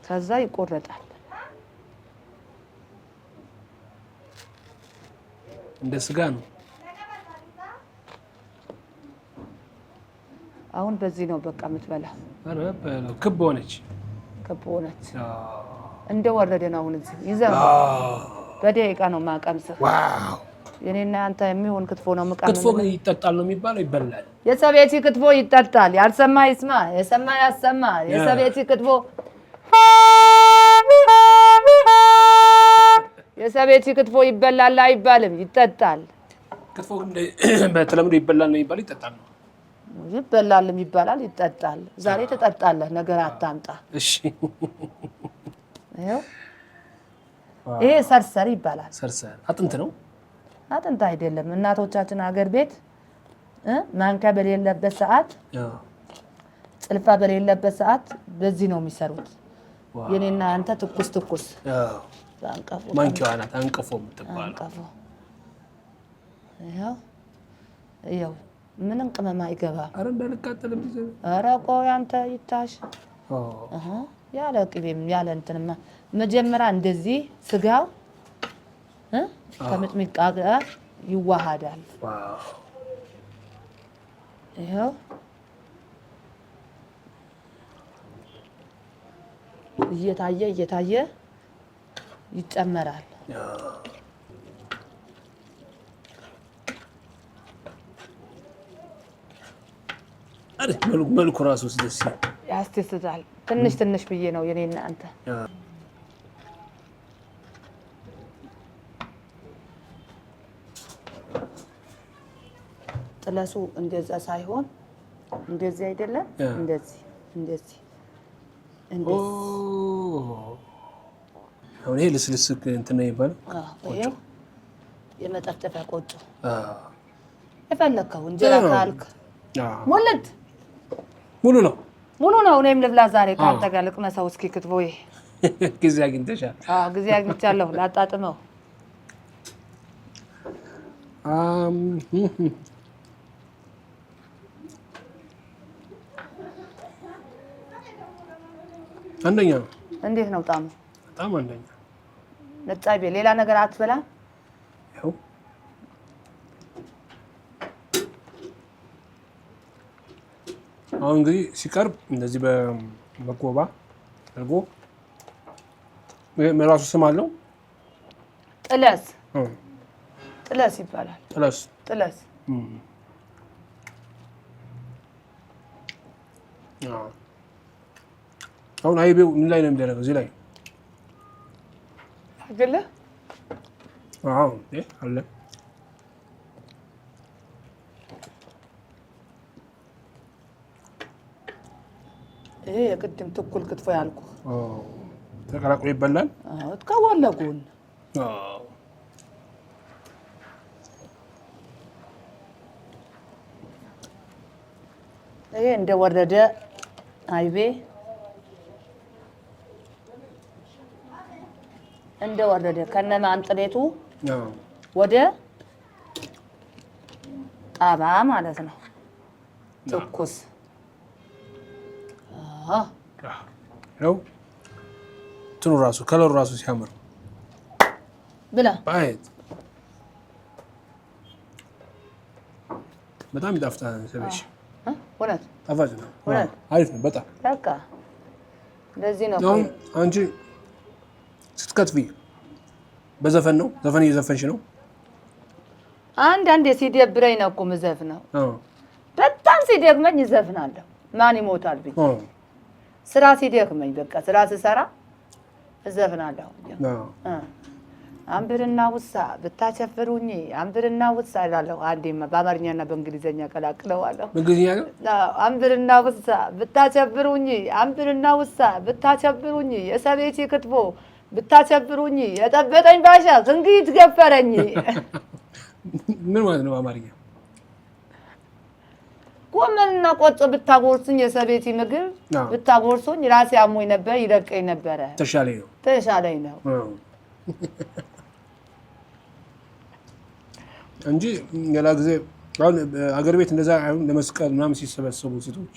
ከዛ ይቆረጣል እንደ ስጋ ነው አሁን በዚህ ነው በቃ የምትበላ አረ በለው ክብ ሆነች እንደወረደ ነው አሁን እዚህ ይዘው በደቂቃ ነው ማቀምሰው ዋው የኔና አንተ የሚሆን ክትፎ ነው መቀመጥ ክትፎ ይጠጣል ነው የሚባለው ይበላል የሰቤቲ ክትፎ ይጠጣል ያልሰማ ይስማ የሰማ ያሰማ የሰቤቲ ክትፎ የሰቤቲ ክትፎ ይበላል አይባልም ይጠጣል ክትፎ በተለምዶ ይበላል ነው የሚባለው ይጠጣል ነው ይበላልም ይባላል ይጠጣል ዛሬ ተጠጣለህ ነገር አታምጣ እሺ ይሄ ሰርሰር ይባላል ሰርሰር አጥንት ነው አጥንት አይደለም እናቶቻችን ሀገር ቤት ማንካ በሌለበት ሰዓት ጽልፋ በሌለበት ሰዓት በዚህ ነው የሚሰሩት የኔና አንተ ትኩስ ማንኪዋ ናት አንቀፎ የምትባለው ያው ምንም ቅመም አይገባም። አረ እንዳልቃጠልም ቢዘ አረ ቆይ አንተ ይታሽ ያለ ቅቤም ያለ እንትንማ መጀመሪያ እንደዚህ ስጋው ከሚጥሚጣ ጋር ይዋሃዳል። ይኸው እየታየ ይጨመራል። መልኩ ራሱ ደስ ያስደስታል። ትንሽ ብዬ ነው የኔና አንተ ጥለሱ እንደዛ ሳይሆን እንደዚህ አይደለም። እንደዚህ አሁን ይሄ ልስልስ እንትን ነው ይባላል። ቆጮ የመጠፍጠፊያ ቆጮ የፈለከው እንጀራ ካልክ ሙሉ ነው። እኔም ልብላ ዛሬ ካንተ ጋር ልቅመሰው። እስኪ ክትፎዬ ጊዜ አግኝተሻል? ጊዜ አግኝቻለሁ ላጣጥመው። አንደኛ ነው። እንዴት ነው ጣሙ? በጣም አንደኛ። ነጫቤ ሌላ ነገር አትበላም? ያው አሁን እንግዲህ ሲቀርብ እንደዚህ በመኮባ አድርጎ የራሱ ስም አለው። ጥለስ ይባላል። ጥለስ አሁን አይቤው ምን ላይ ነው የሚደረገው? እዚህ ላይ አገለ አለ። ይሄ የቅድም ትኩል ክትፎ ያልኩ ተቀላቅሎ ይበላል። ከወለጉን ይሄ እንደወረደ አይቤ እንደወረደ ከነማንጥሬቱ ወደ ጣባ ማለት ነው። ትኩስ ነው። እንትኑ ራሱ ከለሩ ራሱ ሲያምር ብላ ባይት በጣም ይጣፍጣል። ሰበሽ ወራት ጣፋጭ ነው። አሪፍ ነው በጣም በቃ ለዚህ ነው። አንቺ ስትከትፊ በዘፈን ነው? ዘፈን እየዘፈንሽ ነው? አንዳንዴ ሲደብረኝ ነው እኮ የምዘፍነው። በጣም ሲደክመኝ እዘፍናለሁ። ማን ይሞታል ብዬ ስራ ሲደክመኝ በቃ ስራ ስሰራ እዘፍናለሁ። አንብርና ውሳ ብታቸፍሩኝ አንብርና ውሳ እላለሁ። አንዴማ በአማርኛና በእንግሊዘኛ ቀላቅለዋለሁ። በእንግሊዘኛ አንብርና ውሳ ብታቸፍሩኝ አንብርና ውሳ ብታቸፍሩኝ የሰቤቲ ክትፎ ብታቸፍሩኝ የጠበጠኝ ባሻ እንግዲህ ገፈረኝ። ምን ማለት ነው በአማርኛ? ጎመንና ቆጮ ብታጎርሱኝ የሰቤቲ ምግብ ብታጎርሱኝ ራሴ አሞኝ ነበር ይለቀኝ ነበረ። ተሻለኝ ነው እንጂ ሌላ ጊዜ አሁን አገር ቤት እንደዛ አሁን ለመስቀል ምናምን ሲሰበሰቡ ሴቶች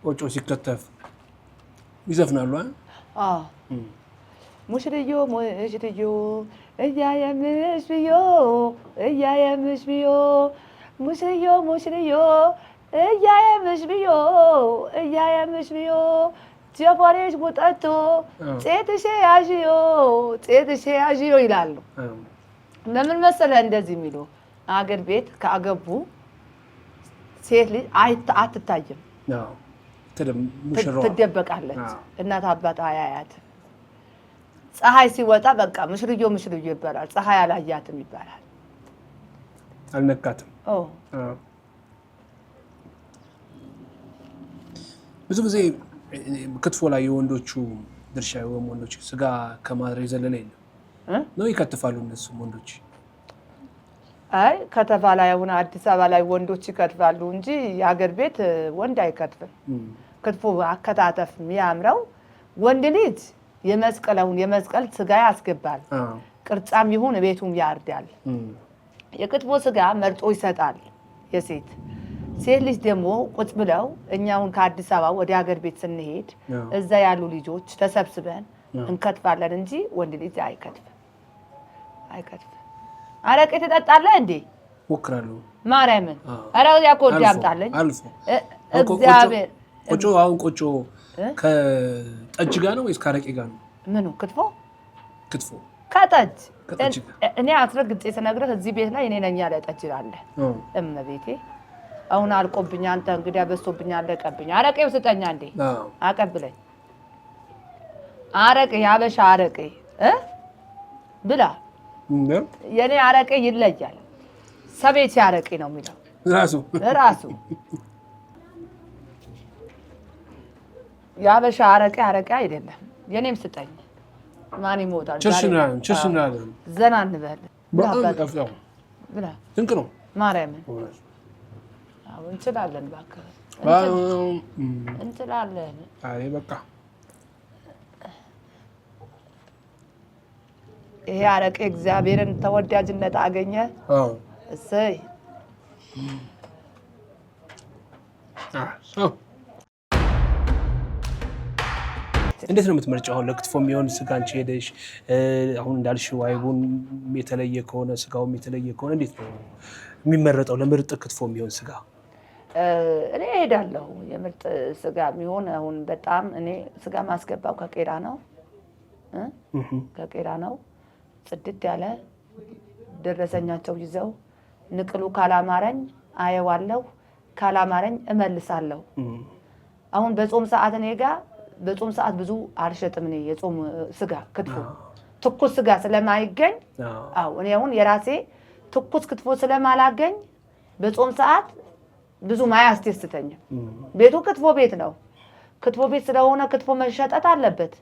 ቆጮ ሲከተፍ ይዘፍናሉ። ሙሽርዮ እያየምሽ ብዮ እያየምሽ ብዮ ሙሽርዮ እያየምሽ ብዮ እያየምሽ ብዮ ጀፎሬሽ ጉጠቶ ጤትሼ ያዥዮ ይላሉ። ለምን መሰለህ እንደዚህ የሚሉ? አገር ቤት ከአገቡ ሴት ልጅ አትታይም፣ ትደበቃለች። እናት አባት አያያት። ፀሐይ ሲወጣ በቃ ሙሽርዮ ይባላል። ፀሐይ አላያትም ይባላል። አልነካትም። ብዙ ጊዜ ክትፎ ላይ የወንዶቹ ድርሻ ወንዶች ስጋ ከማድረግ የዘለለ የለም ነው። ይከትፋሉ እነሱም ወንዶች። አይ ከተፋ ላይ አሁን አዲስ አበባ ላይ ወንዶች ይከትፋሉ እንጂ የሀገር ቤት ወንድ አይከትፍም። ክትፎ አከታተፍ የሚያምረው ወንድ ልጅ የመስቀል ስጋ ያስገባል። ቅርጻም ይሁን ቤቱም ያርዳል። የክትፎ ስጋ መርጦ ይሰጣል የሴት ሴት ልጅ ደግሞ ቁጭ ብለው እኛውን ከአዲስ አበባ ወደ ሀገር ቤት ስንሄድ እዛ ያሉ ልጆች ተሰብስበን እንከትፋለን እንጂ ወንድ ልጅ አይከትፍም። አረቄ ትጠጣለህ እንዴ? ሞክራለሁ። ማርያምን ኧረ ያኮድ ያምጣለኝ እግዚአብሔር። ቆጮ አሁን ቆጮ ከጠጅ ጋር ነው ወይስ ከአረቄ ጋር ነው? ምኑ ክትፎ ከጠጅ እኔ አስረግጬ ስነግርህ እዚህ ቤት ላይ እኔ ነኝ ያለ ጠጅ አለ እመቤቴ። አሁን አልቆብኝ አንተ እንግዲህ በዝቶብኝ አለቀብኝ። አረቄው ስጠኛ እንዴ አቀብለኝ። አረቄ ያበሻ አረቄ ብላ የኔ አረቄ ይለያል። ሰቤት አረቄ ነው የሚለው ራሱ ያበሻ አረቄ አይደለም። የኔም ስጠኝ። ማን ይሞታል? ችርስና ዘና እንበል። ብላ ድንቅ ነው ማርያምን። አሁን እንችላለን እባክህ እንችላለን። አይ በቃ ይሄ አረቄ እግዚአብሔርን ተወዳጅነት አገኘ። እሰይ እንዴት ነው የምትመርጪው? አሁን ለክትፎ የሚሆን ስጋ አንቺ ሄደሽ አሁን እንዳልሽው አይቡን የተለየ ከሆነ ስጋውም የተለየ ከሆነ እንዴት ነው የሚመረጠው ለምርጥ ክትፎ የሚሆን ስጋ? እኔ እሄዳለሁ የምርጥ ስጋ የሚሆን አሁን በጣም እኔ ስጋ ማስገባው ከቄራ ነው ጽድት ያለ ደረሰኛቸው ይዘው ንቅሉ ካላማረኝ አየዋለሁ ካላማረኝ እመልሳለሁ። አሁን በጾም ሰዓት እኔ ጋር በጾም ሰዓት ብዙ አልሸጥም። እኔ የጾም ስጋ ክትፎ ትኩስ ስጋ ስለማይገኝ እኔ አሁን የራሴ ትኩስ ክትፎ ስለማላገኝ በጾም ሰዓት ብዙ አያስደስተኝም። ቤቱ ክትፎ ቤት ነው። ክትፎ ቤት ስለሆነ ክትፎ መሸጠት አለበት።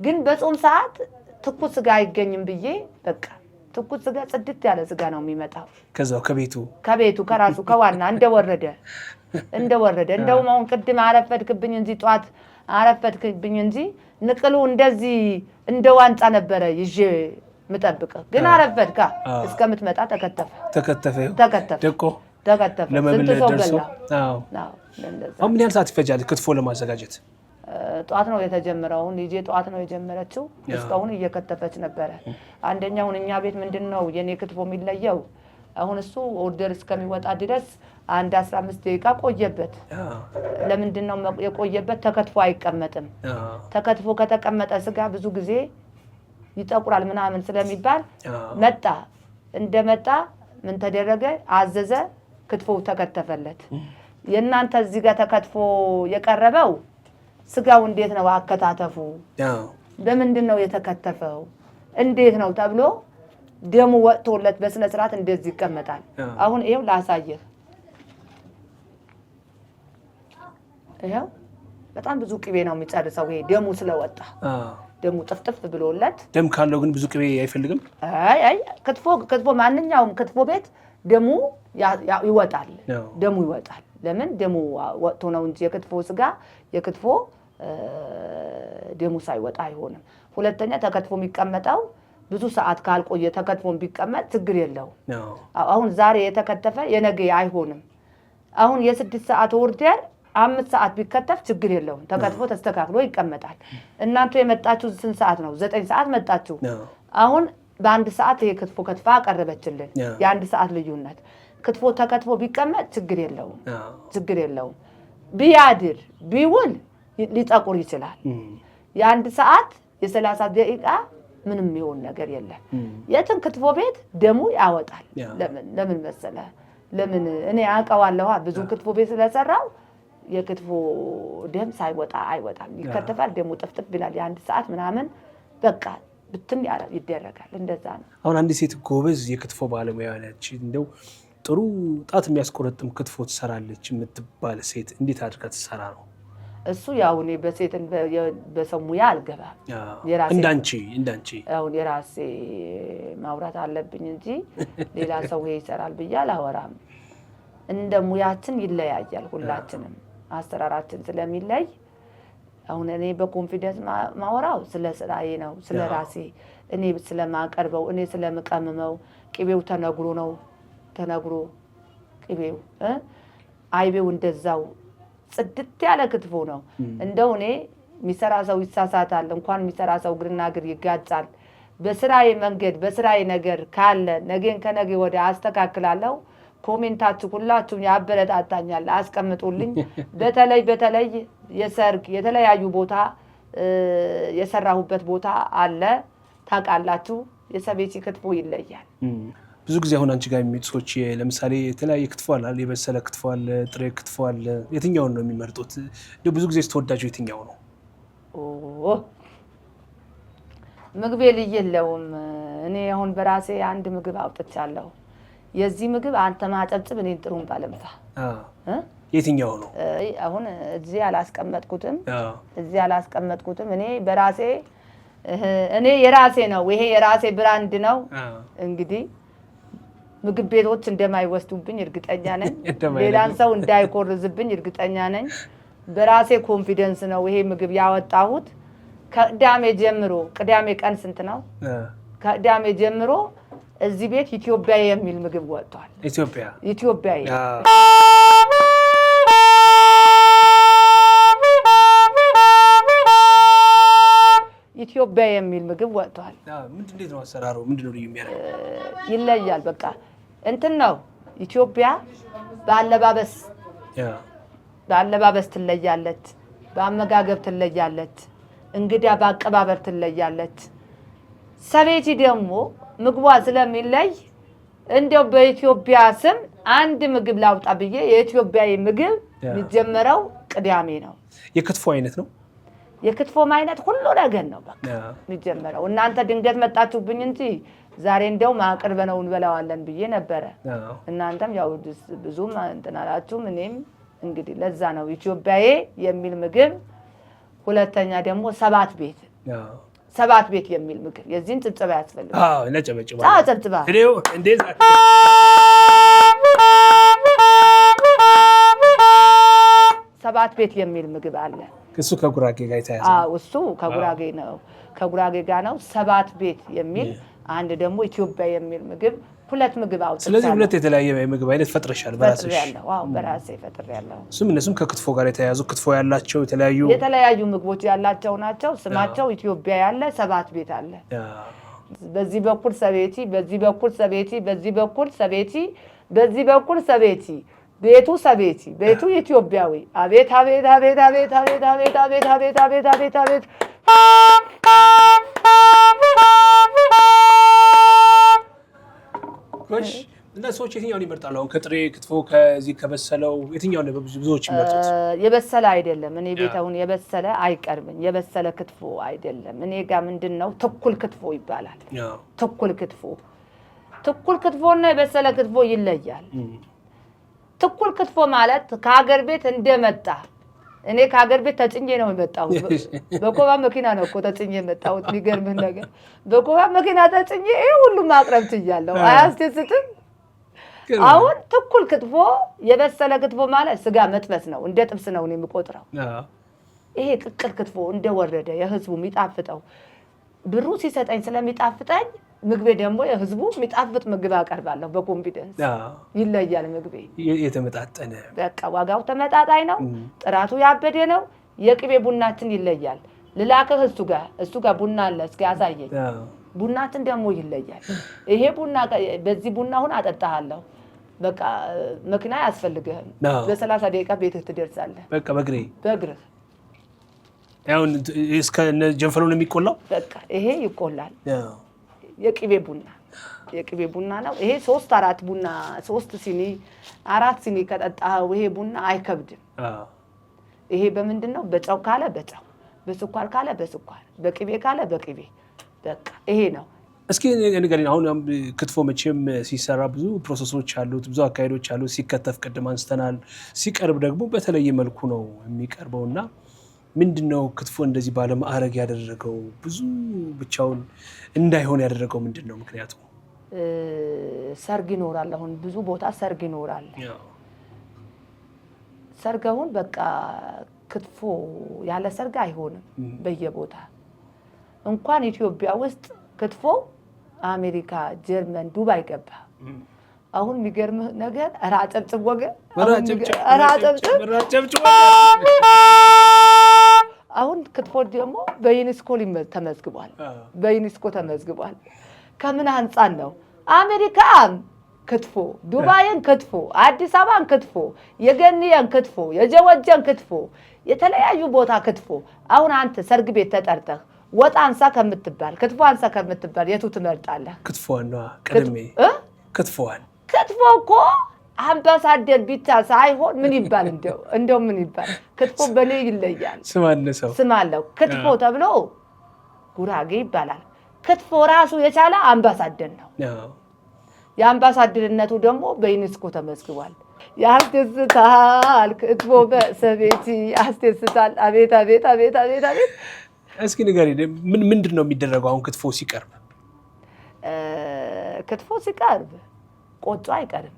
ግን በጾም ሰዓት ትኩስ ስጋ አይገኝም ብዬ በቃ ትኩስ ስጋ ጽድት ያለ ስጋ ነው የሚመጣው ከዛው ከቤቱ ከራሱ ከዋና እንደወረደ እንደውም አሁን ቅድም አረፈድክብኝ እንጂ ጧት አረፈድክብኝ እንጂ ንቅሉ እንደዚህ እንደ ዋንጫ ነበረ ይዤ ምጠብቅ። ግን አረፈድካ እስከምትመጣ ተከተፈ ለምን ደርሶ አሁን ምን ያህል ሰዓት ይፈጃል ክትፎ ለማዘጋጀት? ጧት ነው የተጀመረው። አሁን ልጄ ጧት ነው የጀመረችው። እስካሁን እየከተፈች ነበረ። አንደኛውን እኛ ቤት ምንድነው የኔ ክትፎ የሚለየው አሁን እሱ ኦርደር እስከሚወጣ ድረስ 15 ደቂቃ ቆየበት። ለምንድነው የቆየበት? ተከትፎ አይቀመጥም። ተከትፎ ከተቀመጠ ስጋ ብዙ ጊዜ ይጠቁራል ምናምን ስለሚባል እንደመጣ ምን ተደረገ? አዘዘ፣ ክትፎ ተከተፈለት። የእናንተ እዚህ ጋር ተከትፎ የቀረበው ስጋው እንዴት ነው አከታተፉ? በምንድን ነው የተከተፈው? እንዴት ነው ተብሎ ደሙ ወጥቶለት በስነ ስርዓት እንደዚህ ይቀመጣል። አሁን ይሄው ላሳየህ። ይሄው በጣም ብዙ ቅቤ ነው የሚጨርሰው። ይሄ ደሙ ስለወጣ ደሙ ጥፍጥፍ ብሎለት። ደም ካለው ግን ብዙ ቅቤ አይፈልግም። አይ ክትፎ ማንኛውም ክትፎ ቤት ደሙ ይወጣል። ደሙ ይወጣል። ለምን ደሙ ወጥቶ ነው እንጂ የክትፎ ደሙ ሳይወጣ አይሆንም። ሁለተኛ ተከትፎ የሚቀመጠው ብዙ ሰዓት ካልቆየ ተከትፎ ቢቀመጥ ችግር የለውም። አሁን ዛሬ የተከተፈ የነገ አይሆንም። አሁን የ6 ሰዓት ኦርደር 5 ሰዓት ቢከተፍ ችግር የለውም። ተከትፎ ተስተካክሎ ይቀመጣል። እናንተ የመጣችሁ ስንት ሰዓት ነው? 9 ሰዓት መጣችሁ። አሁን በአንድ ሰዓት ይሄ ክትፎ ከትፋ አቀረበችልን። የ1 ሰዓት ልዩነት ክትፎ ተከትፎ ቢቀመጥ ችግር የለውም። ቢያድር ቢውል ሊጠቁር ይችላል። የ1 ሰዓት የ30 ደቂቃ ምንም የሚሆን ነገር የለም። የትም ክትፎ ቤት ደሙ ያወጣል። ለምን መሰለህ? ለምን እኔ አውቀዋለሁ ብዙ ክትፎ ቤት ስለሰራው የክትፎ ደም ሳይወጣ አይወጣም። ይከተፋል፣ ደሙ ጥፍጥፍ ይላል። የ1 ሰዓት ምናምን በቃ ብትን ይደረጋል። እንደዛ ነው። አሁን አንዲት ሴት ጎበዝ የክትፎ ባለሙያ ነች፣ እንደው ጥሩ ጣት የሚያስቆረጥም ክትፎ ትሰራለች የምትባል ሴት እንዴት አድርጋ ትሰራ ነው? እሱ ያው እኔ በሰው ሙያ አልገባም። እንዳንቺ አሁን የራሴ ማውራት አለብኝ እንጂ ሌላ ሰው ይሰራል ብዬ አላወራም። እንደ ሙያችን ይለያያል። ሁላችንም አሰራራችን ስለሚለይ አሁን እኔ በኮንፊደንስ ማወራው ስለ ስራዬ ነው፣ ስለ ራሴ እኔ ስለማቀርበው፣ እኔ ስለምቀምመው። ቅቤው ተነግሮ ነው ተነግሮ ቅቤው አይቤው እንደዛው ጽድት ያለ ክትፎ ነው እንደው እኔ የሚሰራ ሰው ይሳሳታል እንኳን የሚሰራ ሰው ግርና ግር ይጋጫል በስራዬ መንገድ በስራዬ ነገር ካለ ነገን ከነገ ወደ አስተካክላለሁ ኮሜንታችሁ ሁላችሁም ያበረታታኛል አስቀምጡልኝ በተለይ የሰርግ የተለያዩ ቦታ የሰራሁበት ቦታ አለ ታቃላችሁ የሰቤቲ ክትፎ ይለያል ብዙ ጊዜ አሁን አንቺ ጋር የሚመጡ ሰዎች ለምሳሌ የተለያየ ክትፎ አለ የበሰለ ክትፎ አለ ጥሬ ክትፎ አለ የትኛውን ነው የሚመርጡት ብዙ ጊዜ ተወዳጁ የትኛው ነው ምግብ የለውም እኔ አሁን በራሴ አንድ ምግብ አውጥቻለሁ የዚህ ምግብ አንተ ማጨብጭብ እኔን ጥሩም ባለምታ የትኛው ነው አሁን እዚህ አላስቀመጥኩትም እኔ በራሴ እኔ የራሴ ነው ይሄ የራሴ ብራንድ ነው እንግዲህ ምግብ ቤቶች እንደማይወስዱብኝ እርግጠኛ ነኝ ሌላን ሰው እንዳይቆርዝብኝ እርግጠኛ ነኝ በራሴ ኮንፊደንስ ነው ይሄ ምግብ ያወጣሁት ከዳሜ ጀምሮ ቅዳሜ ቀን ስንት ነው ከዳሜ ጀምሮ እዚህ ቤት ኢትዮጵያ የሚል ምግብ ወጥቷል ኢትዮጵያ ኢትዮጵያ የሚል ምግብ ወጥቷል ምንድነው ነው አሰራሩ ምንድነው ልዩ የሚያደርገው ይለያል በቃ እንትን ነው ኢትዮጵያ በአለባበስ ትለያለች በአመጋገብ ትለያለች እንግዳ በአቀባበር ትለያለች ሰቤቲ ደግሞ ምግቧ ስለሚለይ እንደው በኢትዮጵያ ስም አንድ ምግብ ላውጣ ብዬ የኢትዮጵያዊ ምግብ የሚጀመረው ቅዳሜ ነው የክትፎ አይነት ነው የክትፎ አይነት ሁሉ ነገር ነው በቃ የሚጀመረው እናንተ ድንገት መጣችሁብኝ እንጂ ዛሬ እንደው ማቅርበነው እንበላዋለን ብዬ ነበር እናንተም ያው ብዙም እንተናላችሁም እኔም እንግዲህ ለዛ ነው ኢትዮጵያዬ የሚል ምግብ ሁለተኛ ደግሞ ሰባት ቤት የሚል ምግብ የዚህን ጭብጨባ ያስፈልጋል ለጨበጭባ ጭብጨባ እኔው እንዴት ሰባት ቤት የሚል ምግብ አለ እሱ ከጉራጌ ጋር የተያዘ እሱ ከጉራጌ ጋር ነው ሰባት ቤት የሚል አንድ ደግሞ ኢትዮጵያ የሚል ምግብ ሁለት ምግብ አውጥቻለሁ ስለዚህ ሁለት የተለያየ ምግብ አይነት ፈጥረሻል በራስሽ በራሴ ፈጥሬያለሁ እነሱም ከክትፎ ጋር የተያዙ ክትፎ ያላቸው የተለያዩ ምግቦች ያላቸው ናቸው ስማቸው ኢትዮጵያ ያለ ሰባት ቤት አለ በዚህ በኩል ሰቤቲ በዚህ በኩል ሰቤቲ በዚህ በኩል ሰቤቲ በዚህ በኩል ሰቤቲ ቤቱ ኢትዮጵያዊ አቤት አቤት አቤት አቤት አቤት አቤት አቤት አቤት አቤት አቤት አቤት ወሽ እና ሰዎች የትኛውን ይመርጣሉ አሁን ከጥሬ ክትፎ ከዚህ ከበሰለው የትኛውን ነው ብዙዎች ይመርጡት የበሰለ አይደለም እኔ ቤታውን የበሰለ አይቀርብኝ የበሰለ ክትፎ አይደለም እኔ ጋር ምንድነው ትኩል ክትፎ ይባላል ትኩል ክትፎና የበሰለ ክትፎ ይለያል ትኩል ክትፎ ማለት ከሀገር ቤት እንደመጣ እኔ ከሀገር ቤት ተጭኜ ነው የመጣሁት በኮባ መኪና ነው እኮ ተጭኜ የመጣሁት የሚገርም ነገር በኮባ መኪና ተጭኜ ሁሉ ማቅረብ ትያለሁ አያስደስትም አሁን ትኩል ክትፎ የበሰለ ክትፎ ማለት ስጋ መጥበስ ነው እንደ ጥብስ ነው እኔ የምቆጥረው ይሄ ቅቅል ክትፎ እንደወረደ የህዝቡ የሚጣፍጠው ብሩ ሲሰጠኝ ስለሚጣፍጠኝ ምግቤ ደግሞ የህዝቡ የሚጣፍጥ ምግብ አቀርባለሁ በኮንፊደንስ ይለያል ምግቤ የተመጣጠነ በቃ ዋጋው ተመጣጣኝ ነው ጥራቱ ያበደ ነው የቅቤ ቡናችን ይለያል ልላከህ እሱ ጋር ቡና አለ እስኪ ያሳየኝ ቡናችን ደግሞ ይለያል ይሄ ቡና በዚህ ቡና አሁን አጠጣሃለሁ በቃ መኪና ያስፈልግህም በ30 ደቂቃ ቤትህ ትደርሳለህ በቃ በእግርህ ያው እስከ ጀንፈሎ ነው የሚቆላው በቃ ይሄ ይቆላል የቅቤ ቡና ነው ይሄ 3-4 ቡና 3 ሲኒ 4 ሲኒ ከጠጣው ይሄ ቡና አይከብድም ይሄ በምንድነው በጨው ካለ በጨው በስኳር ካለ በስኳር በቅቤ ካለ በቅቤ በቃ ይሄ ነው እስኪ ንገሪኝ አሁን ክትፎ መቼም ሲሰራ ብዙ ፕሮሰሶች አሉት ብዙ አካሄዶች አሉት ሲከተፍ ቅድም አንስተናል ሲቀርብ ደግሞ በተለየ መልኩ ነው የሚቀርበውና ምንድነው ክትፎ እንደዚህ ባለ ማዕረግ ያደረገው ብዙ ብቻውን እንዳይሆን ያደረገው ምንድነው ምክንያቱ ሰርግ ይኖራል አሁን ብዙ ቦታ ሰርግ ይኖራል ሰርጋውን በቃ ክትፎ ያለ ሰርግ አይሆንም በየቦታ እንኳን ኢትዮጵያ ውስጥ ክትፎ አሜሪካ ጀርመን ዱባይ ገባ አሁን የሚገርም ነገር አራጨብጭብ ወገን አሁን ክትፎ ደግሞ በዩኔስኮ ተመዝግቧል። ከምን አንጻር ነው? አሜሪካን ክትፎ፣ ዱባይን ክትፎ፣ አዲስ አበባን ክትፎ፣ የገኒያን ክትፎ፣ የጀወጀን ክትፎ፣ የተለያዩ ቦታ ክትፎ። አሁን አንተ ሰርግ ቤት ተጠርተህ ወጥ አንሳ ከምትባል ክትፎ አንሳ ከምትባል የቱ ትመርጣለህ? ክትፎዋን ነው ቀድሜ ክትፎዋን። ክትፎ እኮ አምባሳደር ብቻ ሳይሆን ምን ይባል እንደው ምን ይባል ክትፎ በኔ ይለያል። ስም አለው ክትፎ ተብሎ ጉራጌ ይባላል። ክትፎ ራሱ የቻለ አምባሳደር ነው። የአምባሳደርነቱ ደግሞ በዩኔስኮ ተመዝግቧል። ያስደስታል ክትፎ በሰቤቲ ያስደስታል። አቤት አቤት አቤት አቤት አቤት። እስኪ ንገሪኝ ምንድን ነው የሚደረገው አሁን ክትፎ ሲቀርብ? ክትፎ ሲቀርብ ቆጮ አይቀርም።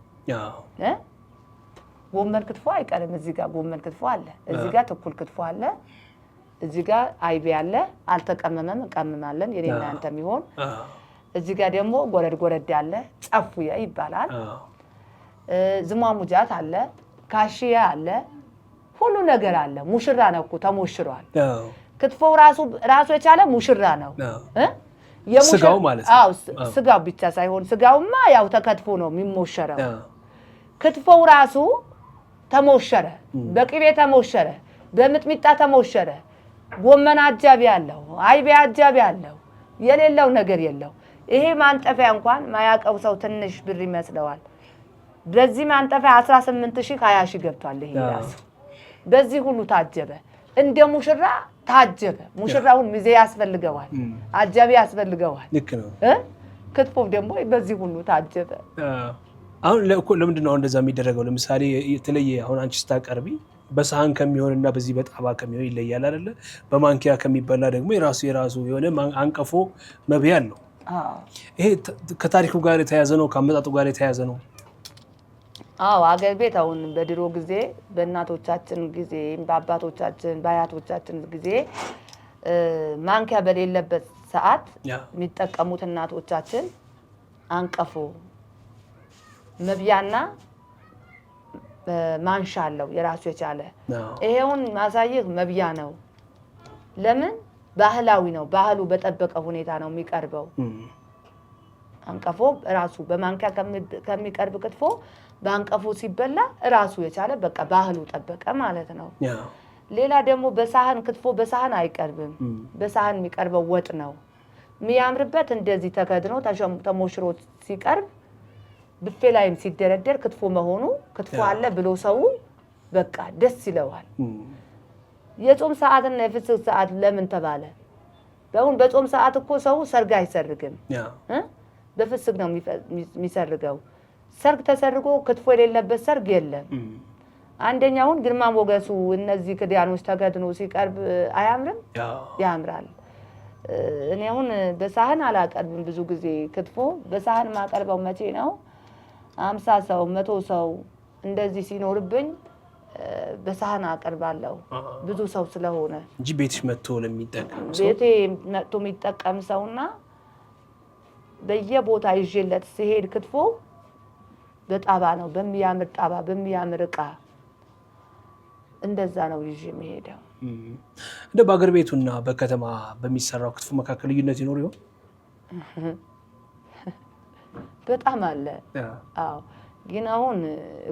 ጎመን ክትፎ አይቀርም። እዚህ ጋር ጎመን ክትፎ አለ፣ እዚህ ጋር ትኩል ክትፎ አለ፣ እዚህ ጋር አይቤ አለ። አልተቀመመም እንቀምማለን የኔና አንተ የሚሆን። እዚህ ጋር ደግሞ ጎረድ ያለ ጨፉያ ይባላል። ዝሟሙጃት አለ፣ ካሽያ አለ፣ ሁሉ ነገር አለ። ሙሽራ ነው እኮ ተሞሽሯል። ክትፎ ራሱ የቻለ ሙሽራ ነው። ስጋው ማለት ነው። አዎ ስጋው ብቻ ሳይሆን ስጋውማ ያው ተከትፎ ነው የሚሞሸረው። ክትፎው ራሱ ተሞሸረ፣ በቅቤ ተሞሸረ፣ በምጥሚጣ ተሞሸረ። ጎመን አጃቢ አለው፣ አይቤ አጃቢ አለው። የሌለው ነገር የለው። ይሄ ማንጠፊያ እንኳን ማያቀው ሰው ትንሽ ብር ይመስለዋል። በዚህ ማንጠፊያ 18000 20,000 ገብቷል። ይሄ ራሱ በዚህ ሁሉ ታጀበ። እንደ ሙሽራ ታጀበ። ሙሽራውን ሚዜ ያስፈልገዋል፣ አጃቢ ያስፈልገዋል። ልክ ነው። ክትፎ ደግሞ በዚህ ሁሉ ታጀበ። አሁን ለምንድን ነው እንደዛ የሚደረገው? ለምሳሌ የተለየ አሁን አንቺ ስታቀርቢ በሳህን ከሚሆንና በዚህ በጣባ ከሚሆን ይለያል አይደለ? በማንኪያ ከሚበላ ደግሞ የራሱ የሆነ አንቀፎ መብያ አለው። ይሄ ከታሪኩ ጋር የተያያዘ ነው፣ ከአመጣጡ ጋር የተያያዘ ነው። አዎ አገር ቤት አሁን በድሮ ጊዜ በእናቶቻችን ጊዜ በአባቶቻችን በአያቶቻችን ጊዜ ማንኪያ በሌለበት ሰዓት የሚጠቀሙት እናቶቻችን አንቀፎ መብያና ማንሻ አለው የራሱ የቻለ። ይሄውን ማሳየህ መብያ ነው። ለምን ባህላዊ ነው። ባህሉ በጠበቀ ሁኔታ ነው የሚቀርበው። አንቀፎ ራሱ በማንኪያ ከሚቀርብ ክትፎ በአንቀፎ ሲበላ ራሱ የቻለ በቃ ባህሉ ጠበቀ ማለት ነው። ሌላ ደግሞ በሳህን ክትፎ በሳህን አይቀርብም። በሳህን የሚቀርበው ወጥ ነው የሚያምርበት። እንደዚህ ተከድኖ ተሞሽሮ ሲቀርብ ብፌ ላይም ሲደረደር ክትፎ መሆኑ ክትፎ አለ ብሎ ሰው በቃ ደስ ይለዋል። የጾም ሰዓትና የፍስክ ሰዓት ለምን ተባለ? በጾም ሰዓት እኮ ሰው ሰርግ አይሰርግም፣ በፍስክ ነው የሚሰርገው። ሰርግ ተሰርጎ ክትፎ የሌለበት ሰርግ የለም። አንደኛውን ግርማ ሞገሱ እነዚህ ክዳኖች ተከድኖ ሲቀርብ አያምርም? ያምራል። እኔ አሁን በሳህን አላቀርብም ብዙ ጊዜ ክትፎ። በሳህን ማቀርበው መቼ ነው? 50 ሰው 100 ሰው እንደዚህ ሲኖርብኝ በሳህን አቀርባለሁ፣ ብዙ ሰው ስለሆነ እንጂ ቤትሽ መጥቶ ለሚጠቀም ሰው ቤቴ መጥቶ የሚጠቀም ሰውና በየቦታ ይዤለት ሲሄድ ክትፎ በጣባ ነው፣ በሚያምር ጣባ በሚያምር ዕቃ እንደዛ ነው ይዤ የሚሄደው። እንደ በአገር ቤቱና በከተማ በሚሰራው ክትፎ መካከል ልዩነት ይኖር ይሆን? በጣም አለ። አዎ ግን አሁን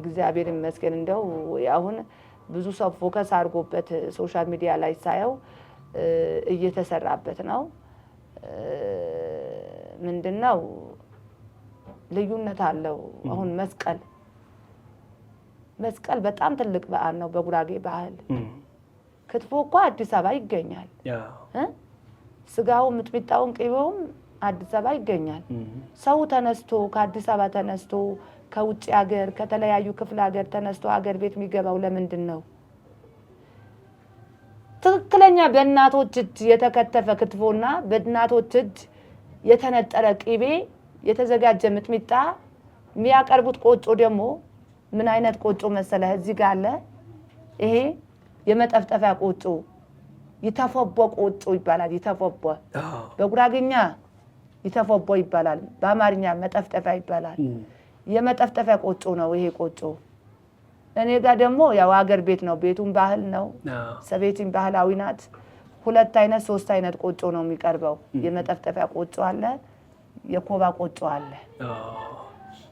እግዚአብሔር ይመስገን እንደው አሁን ብዙ ሰው ፎከስ አድርጎበት ሶሻል ሚዲያ ላይ ሳየው እየተሰራበት ነው። ምንድነው ልዩነት አለው። አሁን መስቀል በጣም ትልቅ በዓል ነው በጉራጌ ባህል። ክትፎ እኮ አዲስ አበባ ይገኛል። ስጋው ምጥሚጣውን ቅቤውም አዲስ አበባ ይገኛል። ሰው ተነስቶ ከአዲስ አበባ ተነስቶ ከውጭ ሀገር ከተለያዩ ክፍለ ሀገር ተነስቶ ሀገር ቤት የሚገባው ለምንድን ነው? ትክክለኛ በእናቶች እጅ የተከተፈ ክትፎና በእናቶች እጅ የተነጠረ ቅቤ የተዘጋጀ ምጥሚጣ የሚያቀርቡት ቆጮ ደግሞ ምን አይነት ቆጮ መሰለህ? እዚህ ጋር አለ። ይሄ የመጠፍጠፊያ ቆጮ ይተፈቦ ቆጮ ይባላል። ይተፈቦ በጉራጌኛ ይተፈቦ ይባላል፣ በአማርኛ መጠፍጠፊያ ይባላል። የመጠፍጠፊያ ቆጮ ነው ይሄ ቆጮ። እኔ ጋር ደግሞ ያው ሀገር ቤት ነው፣ ቤቱን ባህል ነው፣ ሰቤቲን ባህላዊ ናት። 2 አይነት 3 አይነት ቆጮ ነው የሚቀርበው። የመጠፍጠፊያ ቆጮ አለ፣ የኮባ ቆጮ አለ።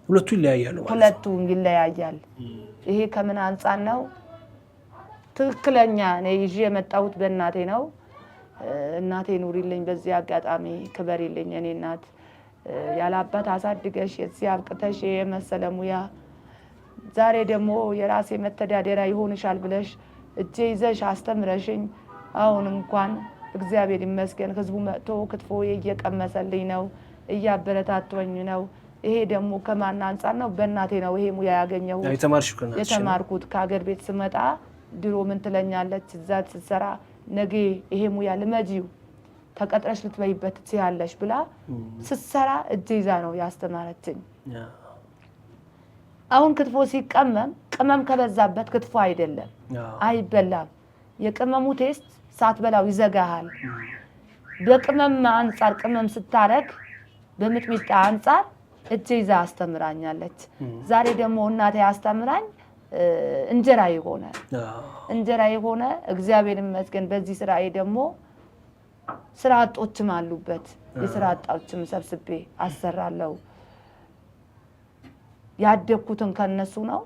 ሁለቱ ይለያያሉ ማለት ነው። ሁለቱ ይለያያል። ይሄ ከምን አንፃር ነው? ትክክለኛ ነው ይዤ የመጣሁት በእናቴ ነው። እናቴ ኑሪልኝ፣ በዚህ አጋጣሚ ክበሪልኝ። እኔ እናት ያለ አባት አሳድገሽ እዚህ አብቅተሽ የመሰለ ሙያ ዛሬ ደግሞ የራሴ መተዳደሪያ ይሆንሻል ብለሽ እጄ ይዘሽ አስተምረሽኝ፣ አሁን እንኳን እግዚአብሔር ይመስገን ህዝቡ መጥቶ ክትፎ እየቀመሰልኝ ነው፣ እያበረታቶኝ ነው። ይሄ ደግሞ ከማን አንፃር ነው? በእናቴ ነው ይሄ ሙያ ያገኘሁት። የተማርኩት ከሀገር ቤት ስመጣ ድሮ ምን ትለኛለች እዛ ስትሰራ፣ ነገ ይሄ ሙያ ልመጂው ተቀጥረሽ ልትበይበት ትያለሽ ብላ ስትሰራ እጄ ይዛ ነው ያስተማረችኝ። አሁን ክትፎ ሲቀመም ቅመም ከበዛበት ክትፎ አይደለም፣ አይበላም። የቅመሙ ቴስት ሳትበላው ይዘጋሃል። በቅመም አንፃር ቅመም ስታረግ በሚጥሚጣ አንፃር እጄ ይዛ አስተምራኛለች። ዛሬ ደግሞ እናቴ አስተምራኝ እንጀራ የሆነ እግዚአብሔር ይመስገን። በዚህ ስራዬ ደግሞ ስራ አጦችም አሉበት። የስራ አጣዎችም ሰብስቤ አሰራለሁ። ያደኩትን ከነሱ ነው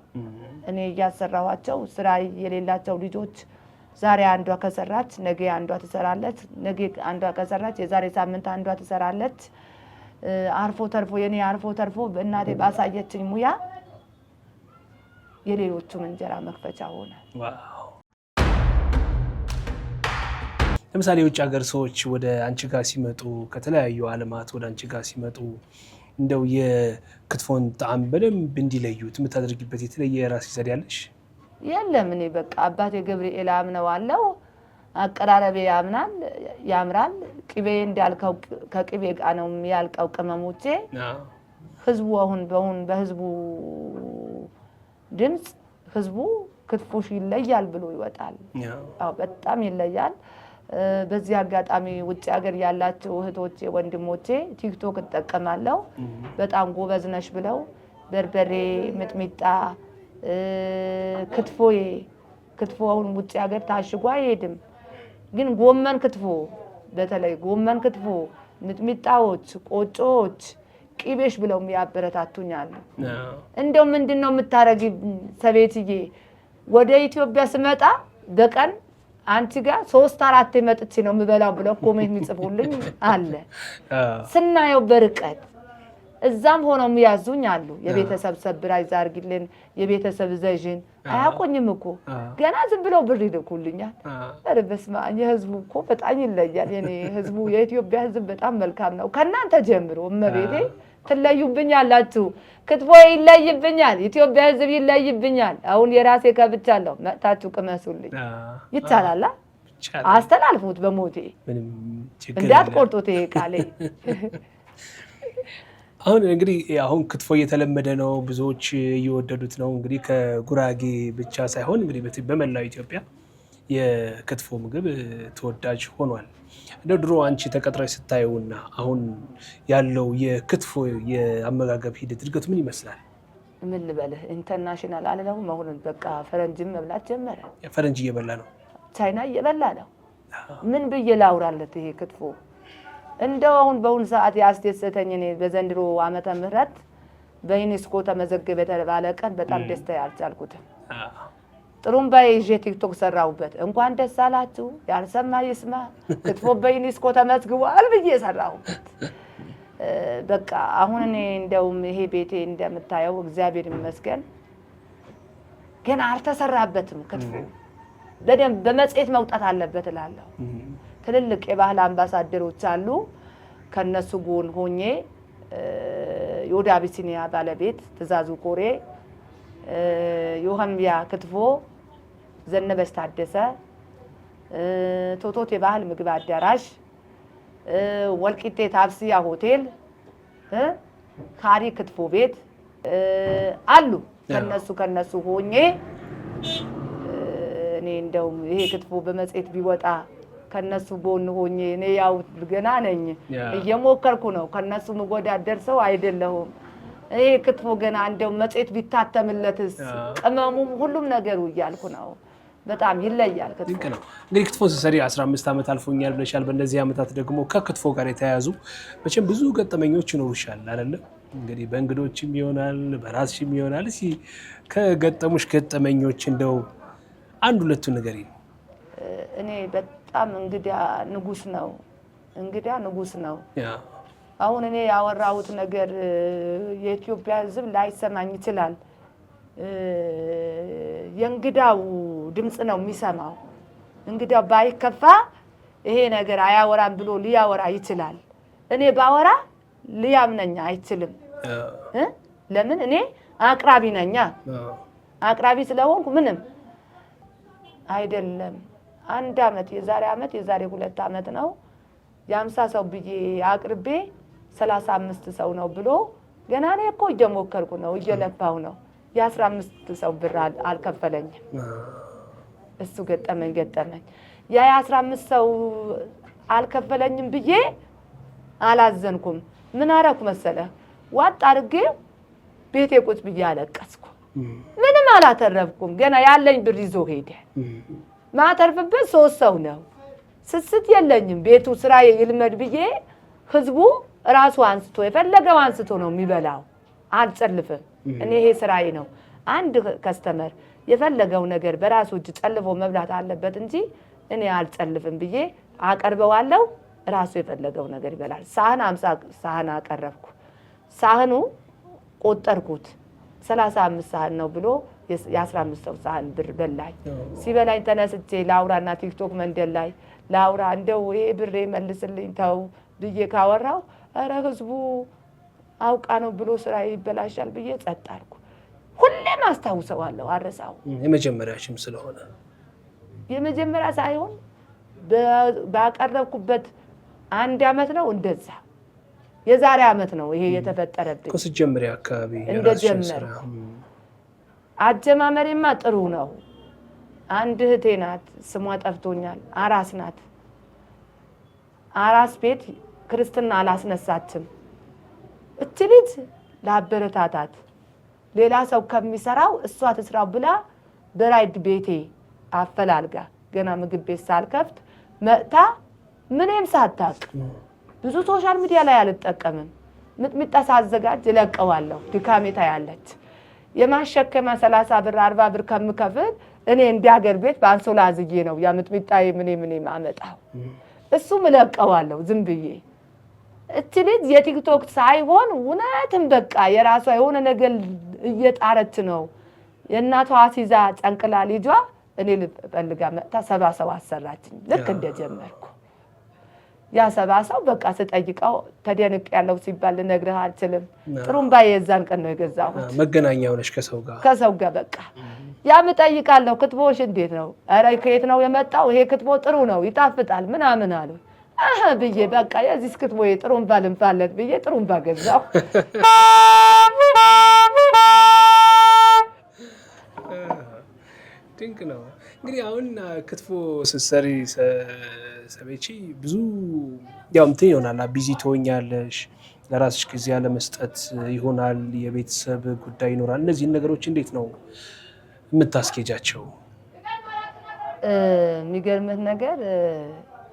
እኔ እያሰራኋቸው። ስራ የሌላቸው ልጆች ዛሬ አንዷ ከሰራች ነገ አንዷ ትሰራለች፣ ነገ አንዷ ከሰራች የዛሬ ሳምንት አንዷ ትሰራለች። አርፎ ተርፎ በእናቴ ባሳየችኝ ሙያ የሌሎቹን እንጀራ መክፈቻ ሆነ። ለምሳሌ የውጭ ሀገር ሰዎች ወደ አንቺ ጋር ሲመጡ፣ ከተለያዩ ዓለማት ወደ አንቺ ጋር ሲመጡ እንደው የክትፎን ጣዕም በደንብ እንዲለዩት የምታደርጊበት የተለየ የራስሽ ዘዴ አለሽ? የለም። እኔ በቃ አባቴ ገብርኤል አምነዋለሁ። አቀራረቤ ያምራል። ቅቤ እንዳልከው ከቅቤ ጋር ነው የሚያልቀው ቅመሞቼ። ህዝቡ አሁን በህዝቡ ድምፅ ህዝቡ ክትፎሽ ይለያል ብሎ ይወጣል። አዎ በጣም ይለያል። በዚህ አጋጣሚ ውጭ ሀገር ያላችሁ እህቶቼ ወንድሞቼ ቲክቶክ እጠቀማለሁ። በጣም ጎበዝ ነሽ ብለው በርበሬ፣ ሚጥሚጣ፣ ክትፎውን ውጭ ሀገር ታሽጎ አይሄድም። ግን ጎመን ክትፎ፣ በተለይ ጎመን ክትፎ፣ ሚጥሚጣዎች፣ ቆጮዎች፣ ቅቤሽ ብለው የሚያበረታቱኛል። እንደው ምንድነው የምታረጊ ሰቤትዬ? ወደ ኢትዮጵያ ስመጣ በቀን አንቺ ጋር 3-4 መጥቼ ነው የምበላው ብለው ኮሜንት የሚጽፉልኝ አለ። ስናየው በርቀት እዛም ሆነው የሚያዙኝ አሉ። የቤተሰብ ሰብራይዝ አድርጊልን፣ የቤተሰብ ዘዥን አያቆኝም እኮ ገና ዝም ብለው ብር ይልኩልኛል። ኧረ በስመ አብ! የህዝቡ እኮ በጣም ይለያል። የኔ ህዝቡ የኢትዮጵያ ህዝብ በጣም መልካም ነው። ከእናንተ ጀምሮ እመቤቴ ትለዩብኛላችሁ። ክትፎ ይለይብኛል፣ ኢትዮጵያ ህዝብ ይለይብኛል። አሁን የራሴ ከብቻለሁ፣ መጣችሁ ቅመሱልኝ። ይቻላል። አስተላልፉት በሞቴ እንዳትቆርጡት ይሄ ቃሌ። አሁን እንግዲህ ክትፎ እየተለመደ ነው፣ ብዙዎች እየወደዱት ነው። እንግዲህ ከጉራጌ ብቻ ሳይሆን እንግዲህ በመላው ኢትዮጵያ የክትፎ ምግብ ተወዳጅ ሆኗል። እንደው ድሮ አንቺ ተቀጥረሽ ስታየውና አሁን ያለው የክትፎ የአመጋገብ ሂደት እድገቱ ምን ይመስላል? ምን ልበልህ፣ ኢንተርናሽናል አለለው መሆኑን በቃ ፈረንጅም መብላት ጀመረ። ፈረንጅ እየበላ ነው፣ ቻይና እየበላ ነው። ምን ብዬ ላውራለት ይሄ ክትፎ? እንደው አሁን በአሁን ሰዓት ያስደሰተኝ እኔ በዘንድሮ ዓመተ ምህረት በዩኔስኮ ተመዘገበ የተባለ ቀን በጣም ደስታ ያልቻልኩትም ጥሩምባ ይዤ ቲክቶክ ሰራሁበት። እንኳን ደስ አላችሁ፣ ያልሰማ ይስማ፣ ክትፎ በዩኔስኮ ተመዝግቧል ብዬ ሰራሁበት። በቃ አሁን እኔ እንደውም ይሄ ቤቴ እንደምታየው እግዚአብሔር ይመስገን ገና አልተሰራበትም። ክትፎ በደንብ በመጽሔት መውጣት አለበት እላለሁ። ትልልቅ የባህል አምባሳደሮች አሉ። ከነሱ ጎን ሆኜ የወደ አቢሲኒያ ባለቤት ትእዛዙ ኮሬ፣ ዮሐንያ ክትፎ፣ ዘነበች ታደሰ፣ ቶቶት የባህል ምግብ አዳራሽ፣ ወልቂጤ ታብሲያ ሆቴል፣ ካሪ ክትፎ ቤት አሉ። ከነሱ ሆኜ እኔ እንደውም ይሄ ክትፎ በመጽሔት ቢወጣ ከነሱ ጎን ሆኜ እኔ ያው ገና ነኝ፣ እየሞከርኩ ነው። ከነሱ መወዳደር ሰው አይደለሁም። ይሄ ክትፎ ገና እንደው መጽሔት ቢታተምለትስ ቅመሙም ሁሉም ነገሩ እያልኩ ነው። በጣም ይለያል ክትፎ። ድንቅ ነው። እንግዲህ ክትፎ ስትሰሪ 15 ዓመት አልፎኛል ብለሻል። በእነዚህ ዓመታት ደግሞ ከክትፎ ጋር የተያያዙ መቼም ብዙ ገጠመኞች ይኖሩሻል አይደለ? እንግዲህ በእንግዶችም ይሆናል በራስሽም ይሆናል። እስኪ ከገጠሙሽ ገጠመኞች እንደው አንድ ሁለቱን ንገሪኝ። እኔ በጣም እንግዳ ንጉስ ነው። አሁን እኔ ያወራሁት ነገር የኢትዮጵያ ሕዝብ ላይሰማኝ ይችላል። የእንግዳው ድምጽ ነው የሚሰማው። እንግዳው ባይከፋ ይሄ ነገር አያወራም ብሎ ሊያወራ ይችላል። እኔ ባወራ ሊያምነኝ አይችልም። ለምን? እኔ አቅራቢ ነኛ። አቅራቢ ስለሆንኩ ምንም አይደለም። አንድ አመት የዛሬ 2 አመት ነው የ50 ሰው ብዬ አቅርቤ 35 ሰው ነው ብሎ ገና እኔ እኮ እየሞከርኩ ነው እየለፋው ነው። የ15 ሰው ብር አልከፈለኝም። እሱ ገጠመኝ የ15 ሰው አልከፈለኝም ብዬ አላዘንኩም። ምን አደረኩ መሰለህ? ዋጥ አድርጌ ቤቴ ቁጭ ብዬ አለቀስኩ። ምንም አላተረፍኩም። ገና ያለኝ ብር ይዞ ሄደ። ማተርፍበት 3 ሰው ነው። ስስት የለኝም። ቤቱ ስራ ይልመድ ብዬ ህዝቡ ራሱ አንስቶ የፈለገው አንስቶ ነው የሚበላው። አልጨልፍም። እኔ ይሄ ስራዬ ነው። አንድ ከስተመር የፈለገው ነገር በራሱ እጅ ጨልፎ መብላት አለበት እንጂ እኔ አልጨልፍም ብዬ አቀርበዋለሁ። ራሱ የፈለገው ነገር ይበላል። ሳህን 50 ሳህን አቀረብኩ። ሳህኑ ቆጠርኩት 35 ሳህን ነው ብሎ የ15 ሰው ሳህን ብር በላኝ። ሲበላኝ ተነስቼ ላውራና ቲክቶክ መንደል ላይ ላውራ እንደው ይሄ ብሬ መልስልኝ ተው ብዬ ካወራው ኧረ ህዝቡ አውቃ ነው ብሎ ስራ ይበላሻል ብዬ ጸጥ አልኩ። ሁሌም አስታውሰዋለሁ፣ አረሳው። የመጀመሪያሽም ስለሆነ የመጀመሪያ ሳይሆን ባቀረብኩበት 1 አመት ነው እንደዛ። የዛሬ አመት ነው ይሄ የተፈጠረብኝ። ከስጀምሪያ አካባቢ እንደጀመረ አጀማመሬማ ጥሩ ነው። አንድ እህቴ ናት፣ ስሟ ጠፍቶኛል። አራስ ናት። አራስ ቤት ክርስትና አላስነሳችም። እቺ ልጅ ላበረታታት ሌላ ሰው ከሚሰራው እሷ ትስራው ብላ በራይድ ቤቴ አፈላልጋ ገና ምግብ ቤት ሳልከፍት መጣ። ምንም ሳታቅ ብዙ ሶሻል ሚዲያ ላይ አልጠቀምም። ሚጥሚጣ ሳዘጋጅ ለቀዋለሁ። ድካሜታ ያለች የማሸከማ 30 ብር 40 ብር ከምከፍል እኔ እንዲያገር ቤት በአንሶላ አዝዬ ነው ያ ሚጥሚጣ ምን ማመጣው። እሱም ለቀዋለሁ ዝም ብዬ። እቺ ልጅ የቲክቶክ ሳይሆን እውነትም በቃ የራሷ የሆነ ነገር እየጣረች ነው። የእናቷ አሲዛ ጨንቅላ ልጇ እኔ ልፈልጋ መጣ 70 ሰው አሰራችኝ። ልክ እንደጀመርኩ ያ 70 ሰው በቃ ስጠይቀው ተደንቅ ያለው ሲባል ልነግርህ አልችልም። ጥሩምባ የዛን ቀን ነው የገዛሁት። መገናኛ ሆነሽ ከሰው ጋር በቃ ያም ጠይቃለሁ። ክትፎሽ እንዴት ነው? ኧረ ከየት ነው የመጣው? ይሄ ክትፎ ጥሩ ነው ይጣፍጣል ምናምን አሉ። ብዬ በቃ የዚህ ክትፎ ጥሩምባ ልንፋለት ብዬ ጥሩምባ ገዛሁ። ድንቅ ነው። እንግዲህ አሁን ክትፎ ስትሰሪ ሰቤቺ ብዙ ያው እንትን ይሆናል፣ ቢዚ ትሆኛለሽ፣ ለራስሽ ጊዜ ያለመስጠት ይሆናል፣ የቤተሰብ ጉዳይ ይኖራል። እነዚህን ነገሮች እንዴት ነው የምታስኬጃቸው? የሚገርምህ ነገር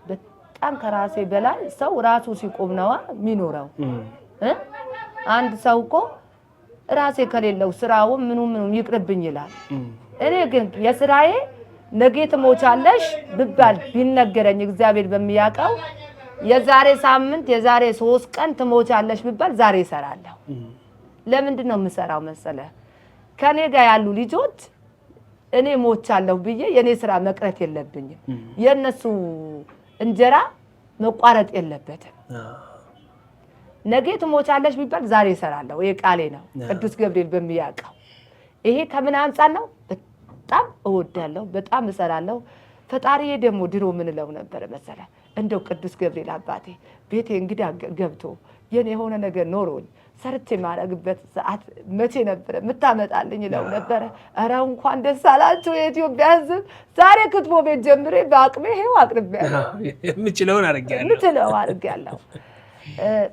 በጣም ከራሴ በላይ ሰው ራሱ ሲቆም ነዋ የሚኖረው። አንድ ሰው እኮ ራሴ ከሌለው ስራው ምኑም ይቅርብኝ ይላል። እኔ ግን የስራዬ ነገ ትሞቻለሽ ብባል ቢነገረኝ እግዚአብሔር በሚያውቀው የዛሬ ሳምንት የዛሬ 3 ቀን ትሞቻለሽ ብባል ዛሬ እሰራለሁ። ለምንድን ነው የምሰራው መሰለህ? ከኔ ጋር ያሉ ልጆች እኔ ሞቻለሁ ብዬ የኔ ስራ መቅረት የለብኝም። የነሱ እንጀራ መቋረጥ የለበትም። ነገ ትሞቻለሽ ቢባል ዛሬ እሰራለሁ። ይሄ ቃሌ ነው፣ ቅዱስ ገብርኤል በሚያውቀው። ይሄ ከምን አንፃር ነው? በጣም እወዳለሁ፣ በጣም እሰራለሁ። ፈጣሪዬ ደግሞ ድሮ ምን እለው ነበር መሰለህ? እንደው ቅዱስ ገብርኤል አባቴ ቤቴ እንግዳ ገብቶ የኔ የሆነ ነገር ኖሮኝ ሰርቼ ማረግበት ሰዓት መቼ ነበር የምታመጣልኝ እለው ነበር። ኧረ እንኳን ደስ አላችሁ የኢትዮጵያ ሕዝብ። ዛሬ ክትፎ ቤት ጀምሬ በአቅሜ ይሄው አቅርቤያለሁ። የምችለውን አድርጌያለሁ።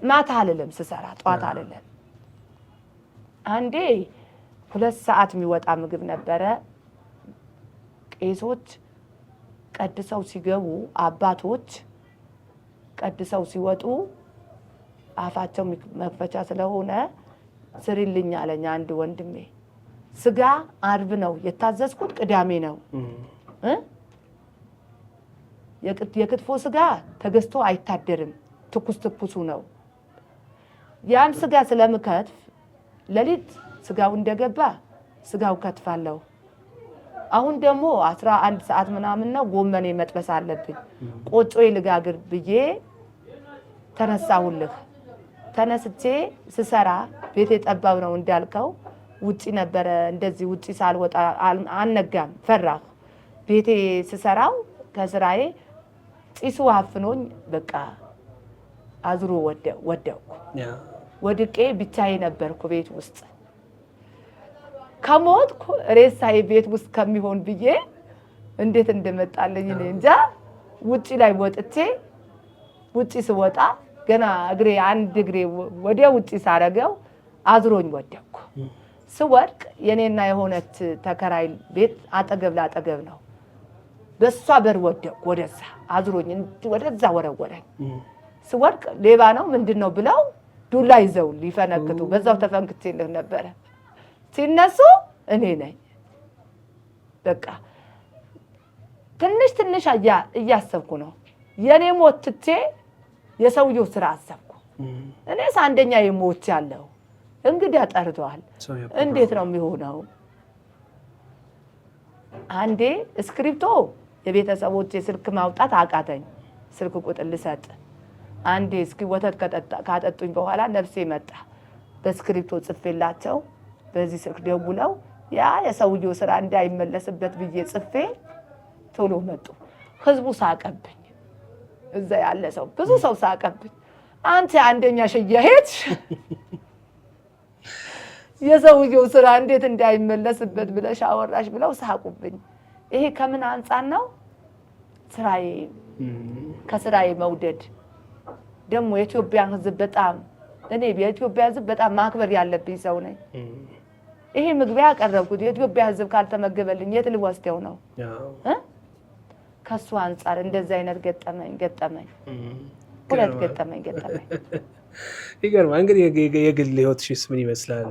ማታ አልልም ስሰራ፣ ጧት አልልም። አንዴ 2 ሰዓት የሚወጣ ምግብ ነበረ። ቄሶች ቀድሰው ሲገቡ አባቶች ቀድሰው ሲወጡ አፋቸው መክፈቻ ስለሆነ ስሪልኝ አለኝ አንድ ወንድሜ። ስጋ አርብ ነው የታዘዝኩት፣ ቅዳሜ ነው የክትፎ ስጋ ተገዝቶ አይታደርም፣ ትኩስ ነው። ያን ስጋ ስለምከትፍ ለሊት ስጋው እንደገባ ስጋው ከትፋለሁ። አሁን ደግሞ 11 ሰዓት ምናምን ነው፣ ጎመኔ መጥበስ አለብኝ። ቆጮዬ ልጋግር ብዬ ተነሳሁልህ። ተነስቼ ስሰራ ቤቴ ጠባብ ነው እንዳልከው፣ ውጪ ነበረ። እንደዚህ ውጪ ሳልወጣ አልነጋም፣ ፈራሁ። ቤቴ ስሰራው ከስራዬ ጢሱ አፍኖኝ በቃ አዝሮ ወደቅኩ። ወድቄ ብቻዬ ነበርኩ ቤት ውስጥ። ከሞትኩ ሬሳዬ ቤት ውስጥ ከሚሆን ብዬ እንዴት እንደመጣልኝ እኔ እንጃ። ውጪ ላይ ወጥቼ ውጪ ስወጣ ገና አንድ እግሬ ወዲያ ውጪ ሳረገው አዝሮኝ ወደቅኩ። ስወድቅ የኔና የሆነች ተከራይ ቤት አጠገብ ላጠገብ ነው። በሷ በር ወደቅኩ። ወደዛ አዝሮኝ ወደዛ ወረወረኝ። ስወድቅ ሌባ ነው ምንድነው ብለው ዱላ ይዘው ሊፈነክቱ፣ በዛው ተፈንክቼልህ ነበረ። ሲነሱ እኔ ነኝ። በቃ ትንሽ እያሰብኩ ነው። የኔ ሞት ትቼ የሰውየው ስራ አሰብኩ። እኔስ አንደኛ የሞት ያለው እንግዲህ ጠርቷል። እንዴት ነው የሚሆነው? አንዴ ስክሪፕቶ የቤተሰቦቼ ስልክ ማውጣት አቃተኝ። ስልክ ቁጥር ልሰጥ አንዴ እስኪ ወተት ካጠጡኝ በኋላ ነፍሴ መጣ። በስክሪፕቶ ጽፌላቸው በዚህ ስልክ ደውለው ያ የሰውየው ስራ እንዳይመለስበት ብዬ ጽፌ ቶሎ መጡ። ህዝቡ ሳቀብኝ። እዛ ያለ ሰው ብዙ ሰው ሳቀብኝ። አንተ አንደኛ ሸያሄት የሰውየው ስራ እንዴት እንዳይመለስበት ብለሽ አወራሽ ብለው ሳቁብኝ። ይሄ ከምን አንፃር ነው? ስራዬ ከስራዬ መውደድ ደግሞ የኢትዮጵያን ህዝብ በጣም እኔ የኢትዮጵያ ህዝብ በጣም ማክበር ያለብኝ ሰው ነኝ። ይሄ ምግቢያ ያቀረብኩት የኢትዮጵያ ህዝብ ካልተመገበልኝ የት ልወስደው ነው? ከሱ አንፃር እንደዚህ አይነት ገጠመኝ ሁለት ገጠመኝ ይገርማል። እንግዲህ የግል ህይወትሽስ ምን ይመስላል?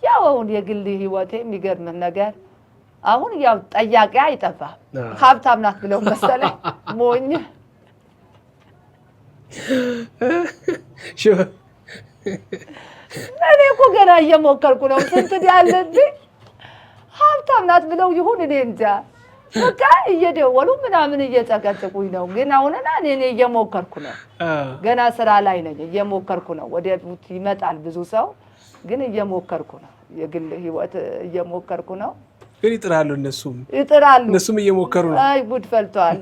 ያው አሁን የግል ህይወቴ የሚገርም ነገር አሁን ያው ጠያቂ አይጠፋም። ሀብታም ናት ብለው መሰለኝ ሞኝ እኔ እኮ ገና እየሞከርኩ ነው። ስንት ያለብኝ ሀብታም ናት ብለው ይሁን እኔ እንጃ። በቃ እየደወሉ ምናምን እየጨቀጨቁኝ ነው። ግን አሁንና እኔ እየሞከርኩ ነው። ገና ስራ ላይ ነኝ፣ እየሞከርኩ ነው። ወደፊት ይመጣል ብዙ ሰው፣ ግን እየሞከርኩ ነው። የግል ህይወት እየሞከርኩ ነው። ግን ይጥራሉ፣ እነሱም እየሞከሩ ነው። አይ ጉድ ፈልቷል።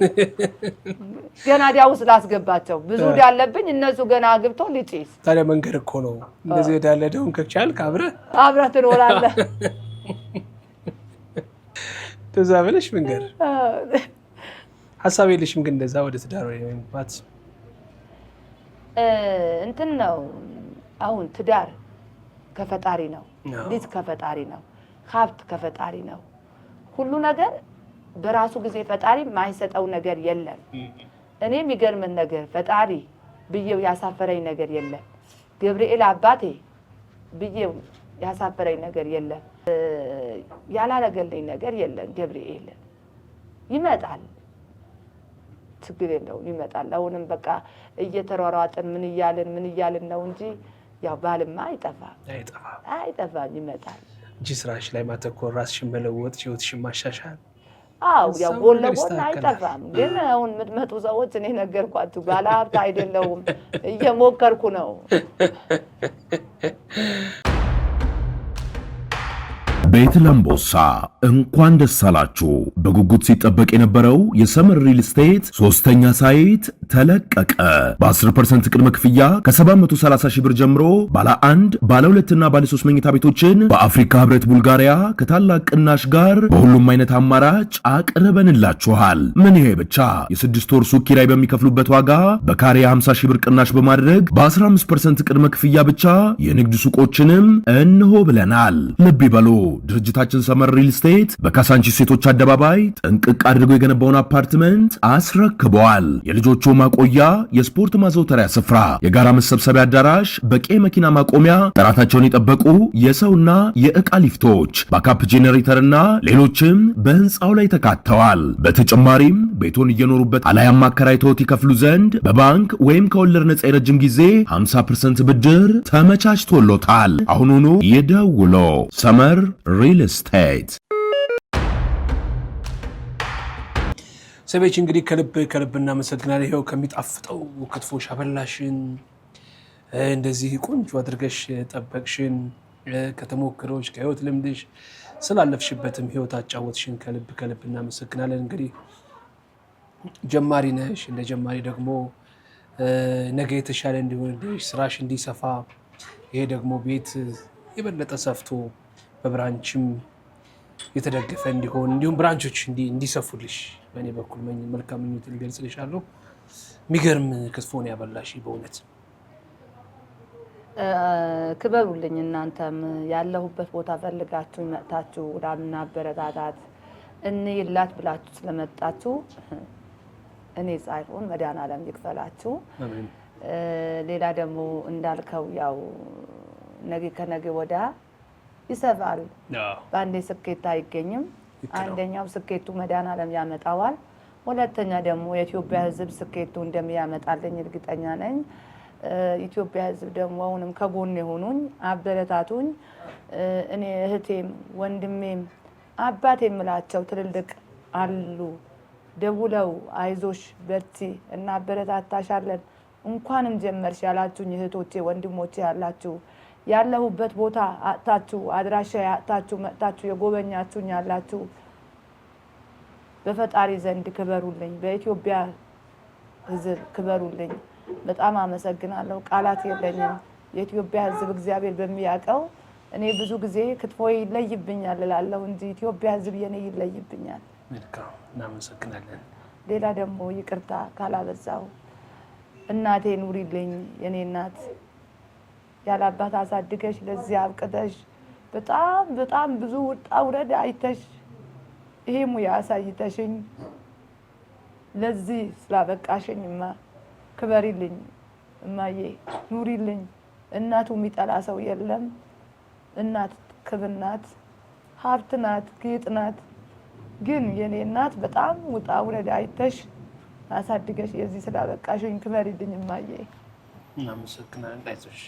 ገና ዲያው ስላስገባቸው ብዙ ያለብኝ እነሱ ገና አግብቶ ልጪስ። ታዲያ መንገድ እኮ ነው እንደዚህ ወዳለደውን ከቻልክ አብረህ ትኖራለህ። ተዛ ብለሽ መንገድ ሐሳብ የለሽም። ግን እንደዛ ወደ ትዳር ወይ ማለት እንትን ነው። አሁን ትዳር ከፈጣሪ ነው፣ ልጅ ከፈጣሪ ነው፣ ሀብት ከፈጣሪ ነው። ሁሉ ነገር በራሱ ጊዜ ፈጣሪ ማይሰጠው ነገር የለም። እኔ የሚገርምን ነገር ፈጣሪ ብዬው ያሳፈረኝ ነገር የለም። ገብርኤል አባቴ ብዬው ያሳፈረኝ ነገር የለም። ያላረገልኝ ነገር የለም። ገብርኤል ይመጣል፣ ችግር የለውም ይመጣል። አሁንም በቃ እየተሯሯጥን ምን እያልን ነው እንጂ ያው ባልማ አይጠፋም ይመጣል እንጂ ስራሽ ላይ ማተኮር፣ ራስሽን መለወጥ፣ ህይወትሽን ማሻሻል። አው ያው ጎን ለጎን አይጠፋም። ግን አሁን የምትመጡ ሰዎች እኔ ነገርኳችሁ ባለሀብት አይደለሁም፣ እየሞከርኩ ነው። ቤት ለምቦሳ እንኳን ደስ አላችሁ። በጉጉት ሲጠበቅ የነበረው የሰመር ሪል ስቴት ሶስተኛ ሳይት ተለቀቀ። በ10% ቅድመ ክፍያ ከ730 ሺህ ብር ጀምሮ ባለ 1 ባለ 2 እና ባለ 3 መኝታ ቤቶችን በአፍሪካ ህብረት ቡልጋሪያ ከታላቅ ቅናሽ ጋር በሁሉም አይነት አማራጭ አቅርበንላችኋል። ምን ይሄ ብቻ የ6 ወር ሱቅ ኪራይ በሚከፍሉበት ዋጋ በካሬ 50 ሺህ ብር ቅናሽ በማድረግ በ15% ቅድመ ክፍያ ብቻ የንግድ ሱቆችንም እንሆ ብለናል። ልብ ይበሉ፣ ድርጅታችን ሰመር ሪል ስቴት በካሳንቺስ ሴቶች አደባባይ ጥንቅቅ አድርጎ የገነባውን አፓርትመንት አስረክበዋል። የልጆቹ ማቆያ፣ የስፖርት ማዘውተሪያ ስፍራ፣ የጋራ መሰብሰቢያ አዳራሽ፣ በቂ መኪና ማቆሚያ፣ ጥራታቸውን የጠበቁ የሰውና የዕቃ ሊፍቶች፣ ባካፕ ጄኔሬተርና ሌሎችም በህንፃው ላይ ተካተዋል። በተጨማሪም ቤቱን እየኖሩበት አላያም አከራይተውት ይከፍሉ ዘንድ በባንክ ወይም ከወለድ ነጻ የረጅም ጊዜ 50% ብድር ተመቻችቶሎታል። አሁኑኑ ይደውሎ። ሰመር ሪል ስቴት። ሰቤች እንግዲህ ከልብ እናመሰግናለን። ይኸው ከሚጣፍጠው ክትፎሽ አበላሽን፣ እንደዚህ ቆንጆ አድርገሽ ጠበቅሽን፣ ከተሞክሮች ከህይወት ልምድሽ ስላለፍሽበትም ህይወት አጫወትሽን ከልብ እናመሰግናለን። እንግዲህ ጀማሪ ነሽ፣ እንደ ጀማሪ ደግሞ ነገ የተሻለ እንዲሆንልሽ ስራሽ እንዲሰፋ ይሄ ደግሞ ቤት የበለጠ ሰፍቶ በብራንችም የተደገፈ እንዲሆን እንዲሁም ብራንቾች እንዲሰፉልሽ በእኔ በኩል መልካም ምኞት ልገልጽልሻለሁ። የሚገርም ክትፎን ያበላሽ በእውነት ክበሩልኝ። እናንተም ያለሁበት ቦታ ፈልጋችሁ መጥታችሁ ለማበረታታት እንይላት ብላችሁ ስለመጣችሁ እኔ ሳይሆን መድኃኒዓለም ይክፈላችሁ። ሌላ ደግሞ እንዳልከው ያው ነገ ከነገ ወዳ ይሰፋል። በአንዴ ስኬት አይገኝም። አንደኛው ስኬቱ መድኃኒዓለም ያመጣዋል። ሁለተኛ ደግሞ የኢትዮጵያ ሕዝብ ስኬቱ እንደሚያመጣልኝ እርግጠኛ ነኝ። ኢትዮጵያ ሕዝብ ደግሞ አሁንም ከጎን የሆኑኝ አበረታቱኝ። እኔ እህቴም ወንድሜም አባት የምላቸው ትልልቅ አሉ ደውለው አይዞሽ በርቺ እና አበረታታሻለን እንኳንም ጀመርሽ ያላችሁኝ እህቶቼ ወንድሞቼ ያላችሁ ያለሁበት ቦታ አጣችሁ አድራሻ ያጣችሁ መጣችሁ የጎበኛችሁኝ ያላችሁ በፈጣሪ ዘንድ ክበሩልኝ፣ በኢትዮጵያ ሕዝብ ክበሩልኝ። በጣም አመሰግናለሁ። ቃላት የለኝም። የኢትዮጵያ ሕዝብ እግዚአብሔር በሚያውቀው እኔ ብዙ ጊዜ ክትፎ ይለይብኛል እላለሁ እንጂ ኢትዮጵያ ሕዝብ የኔ ይለይብኛል። መልካም እናመሰግናለን። ሌላ ደግሞ ይቅርታ ካላበዛው እናቴ ኑሪልኝ። የኔ እናት ያላባት አሳድገሽ ለዚህ አብቅተሽ በጣም ብዙ ውጣ ውረድ አይተሽ ይሄ ሙያ አሳይተሽኝ ለዚህ ስላበቃሽኝማ ክበሪልኝ እማዬ፣ ኑሪልኝ። እናቱ የሚጠላ ሰው የለም። እናት ክብር ናት፣ ሀብት ናት፣ ጌጥ ናት። ግን የኔ እናት በጣም ውጣ ውረድ አይተሽ አሳድገሽ የዚህ ስላበቃሽኝ ክበሪልኝ እማዬ። እናመሰግናለን። አይዞሽ